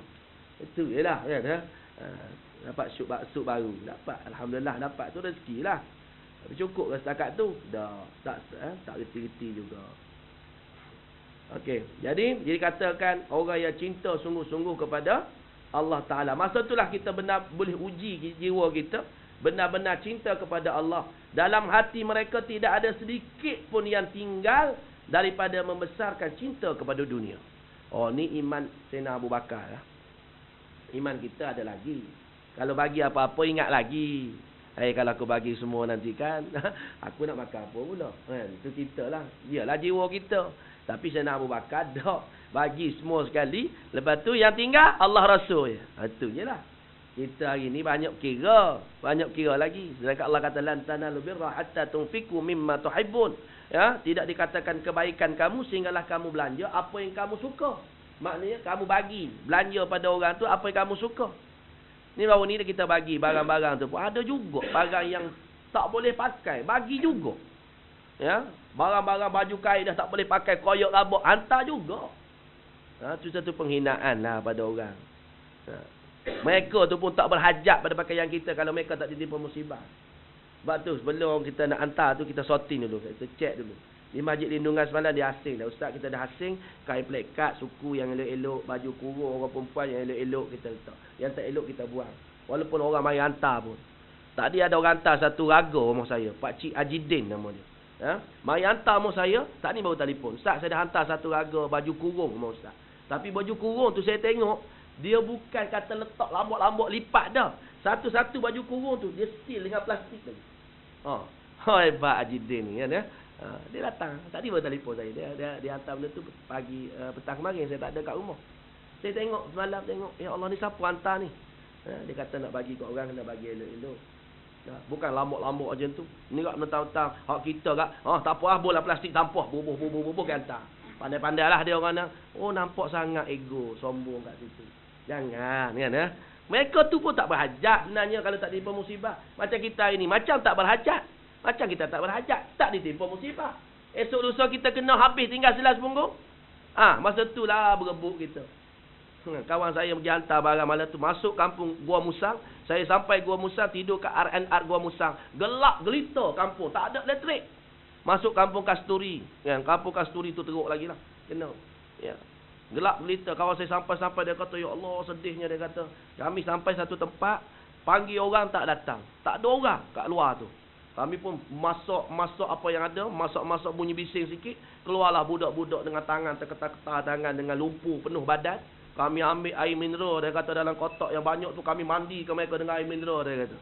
Itu je lah. Kan? Dapat suit baru. Dapat. Alhamdulillah dapat. Tu rezeki lah. Tapi cukup ke setakat tu? Dah. Tak reti-reti juga. Okey, jadi katakan orang yang cinta sungguh-sungguh kepada Allah Ta'ala. Masa itulah kita benar boleh uji jiwa kita. Benar-benar cinta kepada Allah. Dalam hati mereka tidak ada sedikit pun yang tinggal daripada membesarkan cinta kepada dunia. Oh, ni iman Sayyidina Abu Bakar. Iman kita ada lagi. Kalau bagi apa-apa ingat lagi. Kalau aku bagi semua nanti kan, aku nak makan apa pula. Itu kita lah. Biarlah jiwa kita. Tapi Sayyidina Abu Bakar dah bagi semua sekali. Lepas tu yang tinggal Allah Rasul. Itu je lah. Kita hari ni banyak kira. Banyak kira lagi. Sedangkan Allah kata lan tanalu birra hatta tunfiqu mimma tuhibbun. Ya, tidak dikatakan kebaikan kamu sehinggalah kamu belanja apa yang kamu suka. Maknanya kamu bagi belanja pada orang tu apa yang kamu suka. Ni baru ni kita bagi barang-barang tu pun ada juga barang yang tak boleh pakai, bagi juga. Ya, barang-barang baju kain dah tak boleh pakai, koyak rabak, hantar juga. Itu satu penghinaan lah pada orang. Mereka tu pun tak berhajat pada pakaian kita kalau mereka tak ditimpa musibah. Sebab tu sebelum kita nak hantar tu kita sorting dulu, kita check dulu. Di Masjid Lindungan semalam dia asing dah. Ustaz kita dah asing kain plekat, suku yang elok-elok, baju kurung orang perempuan yang elok-elok kita letak. Yang tak elok kita buang. Walaupun orang mari hantar pun. Tadi ada orang hantar satu raga rumah saya, Pak Cik Ajidin nama dia. Mari hantar rumah saya, tak ni baru telefon. Ustaz saya dah hantar satu raga baju kurung rumah Ustaz. Tapi baju kurung tu saya tengok dia bukan kata letak lambak-lambak lipat dah. Satu-satu baju kurung tu dia seal dengan plastik lagi. Hebat Ajidin ni kan ya. Dia datang. Tadi baru telefon saya. Dia hantar benda tu pagi petang kemarin saya tak ada kat rumah. Saya tengok semalam tengok, ya Allah ni siapa hantar ni? Dia kata nak bagi kat orang, nak bagi elok-elok. Bukan lambak-lambak macam tu. Ni kat mentang-mentang hak kita kat. Tak apa ah bola plastik tampah bubuh ke hantar. Pandai-pandailah dia orang nak. Oh nampak sangat ego, sombong kat situ. Jangan kan ya. Mereka tu pun tak berhajat sebenarnya kalau tak ditimpa musibah. Macam kita ini, macam tak berhajat. Macam kita tak berhajat, tak ditimpa musibah. Esok lusa kita kena habis tinggal selas punggung. Masa tu lah berebut kita. Kawan saya pergi hantar barang malam tu, masuk kampung Gua Musang. Saya sampai Gua Musang, tidur kat R&R Gua Musang. Gelap gelita kampung, tak ada elektrik. Masuk kampung Kasturi. Kampung Kasturi tu teruk lagi lah. Kena. Ya. Gelap gelita. Kawan saya sampai-sampai, dia kata, ya Allah, sedihnya, dia kata. Kami sampai satu tempat, panggil orang tak datang. Tak ada orang kat luar tu. Kami pun masak apa yang ada, masak bunyi bising sikit. Keluarlah budak-budak dengan tangan terketar-ketar tangan, dengan lumpur penuh badan. Kami ambil air mineral, dia kata, dalam kotak yang banyak tu kami mandi ke mereka dengan air mineral, dia kata.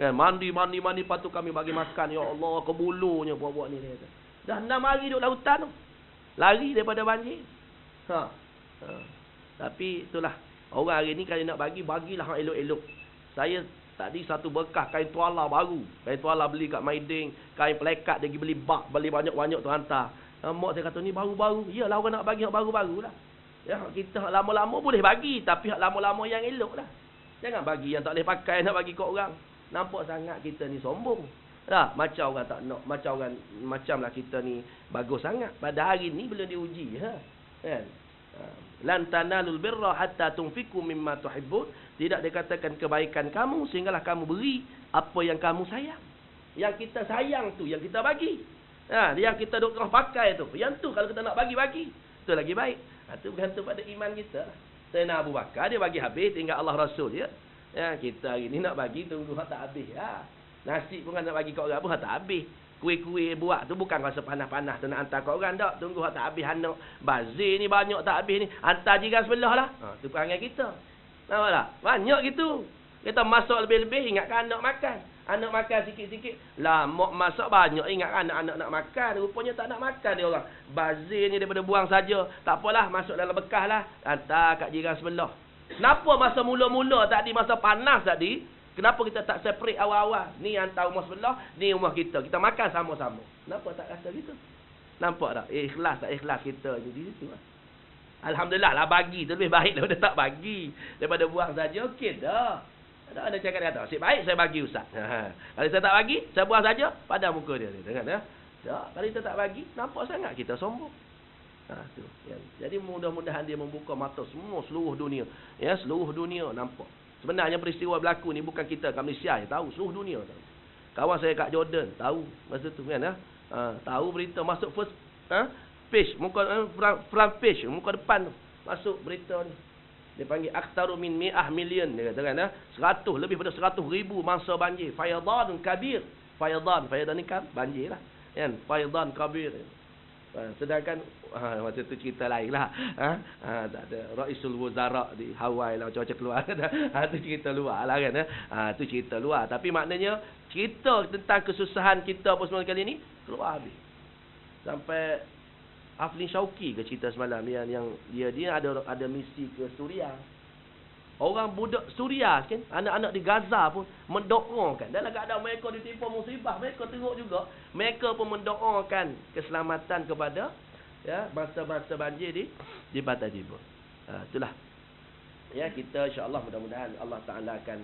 Mandi, lepas tu kami bagi makan. Ya Allah, kebulunya buat-buat ni, dia kata. Dah 6 hari duduk lautan tu. Lari daripada banjir. Tapi itulah, orang hari ni kalau nak bagilah yang elok-elok. Saya tadi satu bekas kain tuala baru. Kain tuala beli kat Maiding, kain pelekat dia pergi beli bak, beli banyak-banyak tu hantar. Mak saya kata ni baru-baru. Iyalah orang nak bagi hak baru-baru lah. Ya, kita hak lama-lama boleh bagi, tapi hak lama-lama yang elok lah. Jangan bagi yang tak boleh pakai nak bagi kat orang. Nampak sangat kita ni sombong. Macam orang tak nak, macamlah kita ni bagus sangat. Pada hari ni belum diuji. Kan? Lan tanalul birra hatta tunfiqu mimma tuhibbun. Tidak dikatakan kebaikan kamu sehinggalah kamu beri apa yang kamu sayang. Yang kita sayang tu yang kita bagi. Yang kita duk pakai tu. Yang tu kalau kita nak bagi. Itu lagi baik. Itu bergantung pada iman kita. Sayyidina Abu Bakar dia bagi habis, tinggal Allah Rasul ya. Kita hari ni nak bagi tunggu hak tak habis. Nasi pun nak bagi kat orang pun hak tak habis. Kuih-kuih buat tu bukan rasa panas-panas tu nak hantar kat orang tak. Tunggu hak tak habis anak. Bazir ni banyak tak habis ni. Hantar jiran sebelah lah. Tu perangai kita. Nampak tak? Banyak gitu. Kita masak lebih-lebih ingatkan anak makan. Anak makan sikit-sikit. Lah mak masak banyak ingatkan anak-anak nak makan. Rupanya tak nak makan dia orang. Bazir ni daripada buang saja. Tak apalah masuk dalam bekas lah. Hantar kat jiran sebelah. Kenapa masa mula-mula tadi, masa panas tadi, kenapa kita tak separate awal-awal? Ni hantar rumah sebelah, ni rumah kita. Kita makan sama-sama. Kenapa tak rasa gitu? Nampak tak? Ikhlas tak ikhlas kita di situ lah. Alhamdulillah lah bagi tu lebih baik daripada tak bagi. Daripada buang saja, okey dah. Ada cakap kata, asyik baik saya bagi ustaz. Kalau saya tak bagi, saya buang saja, pada muka dia. Dengar ya? Tak, kalau kita tak bagi, nampak sangat kita sombong. Tu. Ya. Jadi mudah-mudahan dia membuka mata semua seluruh dunia. Ya, seluruh dunia nampak. Sebenarnya peristiwa berlaku ni bukan kita kat Malaysia yang tahu, seluruh dunia tahu. Kawan saya kat Jordan tahu masa tu kan tahu berita masuk first page, muka front page, muka depan tu. Masuk berita ni. Dia panggil aktaru min mi'ah million dia kata kan 100 lebih pada 100,000 mangsa banjir. Fayadan kabir. Fayadan ni kan banjir lah. Kan? Fayadan kabir. Sedangkan masa tu cerita lain lah. Tak ada Raisul Wuzara di Hawaii lah macam-macam keluar. Tu cerita luar lah kan. Tu cerita luar. Tapi maknanya cerita tentang kesusahan kita apa semua kali ni keluar habis. Sampai Aflin Syauqi ke cerita semalam yang dia ada misi ke Suria. Orang budak Suria kan, anak-anak di Gaza pun mendoakan. Dalam keadaan mereka ditimpa musibah, mereka teruk juga. Mereka pun mendoakan keselamatan kepada bangsa-bangsa banjir di Pantai Timur. Itulah. Ya, kita insya-Allah mudah-mudahan Allah Taala akan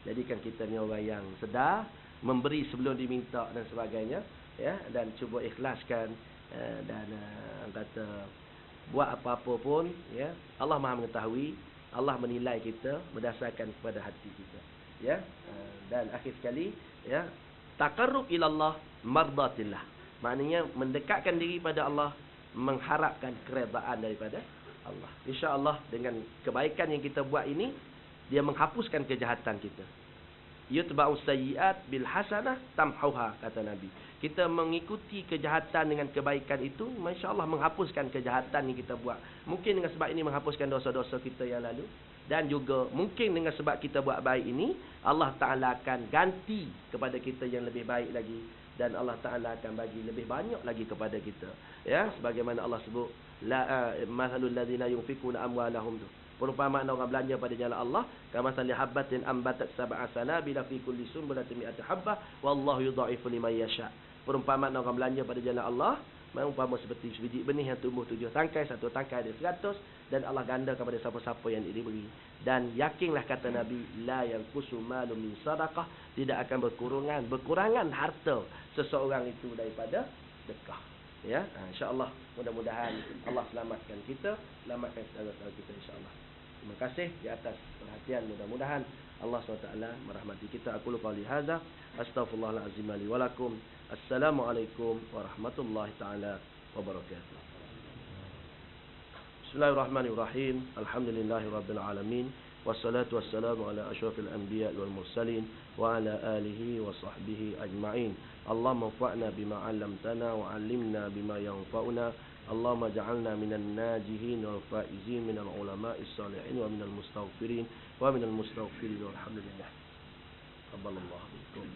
jadikan kita ni orang yang sedar, memberi sebelum diminta dan sebagainya, ya, dan cuba ikhlaskan dan kata buat apa-apa pun, ya, Allah Maha mengetahui. Allah menilai kita berdasarkan kepada hati kita, ya. Dan akhir sekali, ya, taqarrub ilallah mardatillah, maknanya mendekatkan diri pada Allah, mengharapkan keredaan daripada Allah. Insya-Allah dengan kebaikan yang kita buat ini, dia menghapuskan kejahatan kita. Yutba'us sayyi'at bil hasanah tamhuha, kata Nabi. Kita mengikuti kejahatan dengan kebaikan itu, masya-Allah menghapuskan kejahatan yang kita buat. Mungkin dengan sebab ini menghapuskan dosa-dosa kita yang lalu, dan juga mungkin dengan sebab kita buat baik ini, Allah Taala akan ganti kepada kita yang lebih baik lagi, dan Allah Taala akan bagi lebih banyak lagi kepada kita. Ya, sebagaimana Allah sebut la masalul ladzina yunfikuna amwalahum, perumpamaan orang belanja pada jalan Allah, kama sali habbatin ambatat sab'a sanabila fi kulli sunbulatin mi'atu habbah wallahu yudha'ifu liman yasha. Perumpamaan orang belanja pada jalan Allah, umpama seperti sebiji benih yang tumbuh 7 tangkai, satu tangkai ada 100, dan Allah ganda kepada siapa-siapa yang diberi. Dan yakinlah kata Nabi, la yanqusu malu min sadaqah, tidak akan berkurangan harta seseorang itu daripada sedekah. Ya, insya-Allah mudah-mudahan Allah selamatkan kita, selamatkan saudara-saudara kita insya-Allah. Terima kasih di atas perhatian, mudah-mudahan Allah SWT merahmati kita. Aku qali hadza, astaghfirullahalazim li wa lakum. Assalamualaikum warahmatullahi taala wabarakatuh. Bismillahirrahmanirrahim. Alhamdulillahirabbil alamin. Wassalatu wassalamu ala asyrafil anbiya wal mursalin wa ala alihi wa sahbihi ajma'in. Allahumma anfa'na bima 'allamtana wa 'allimna bima yanfa'una. Allahumma ja'alna minan najihin wal faizin minal ulama'is salihin wa minal mustaghfirin wa minal mustaghfirin walhamdulillah. Qabbalallahu minkum.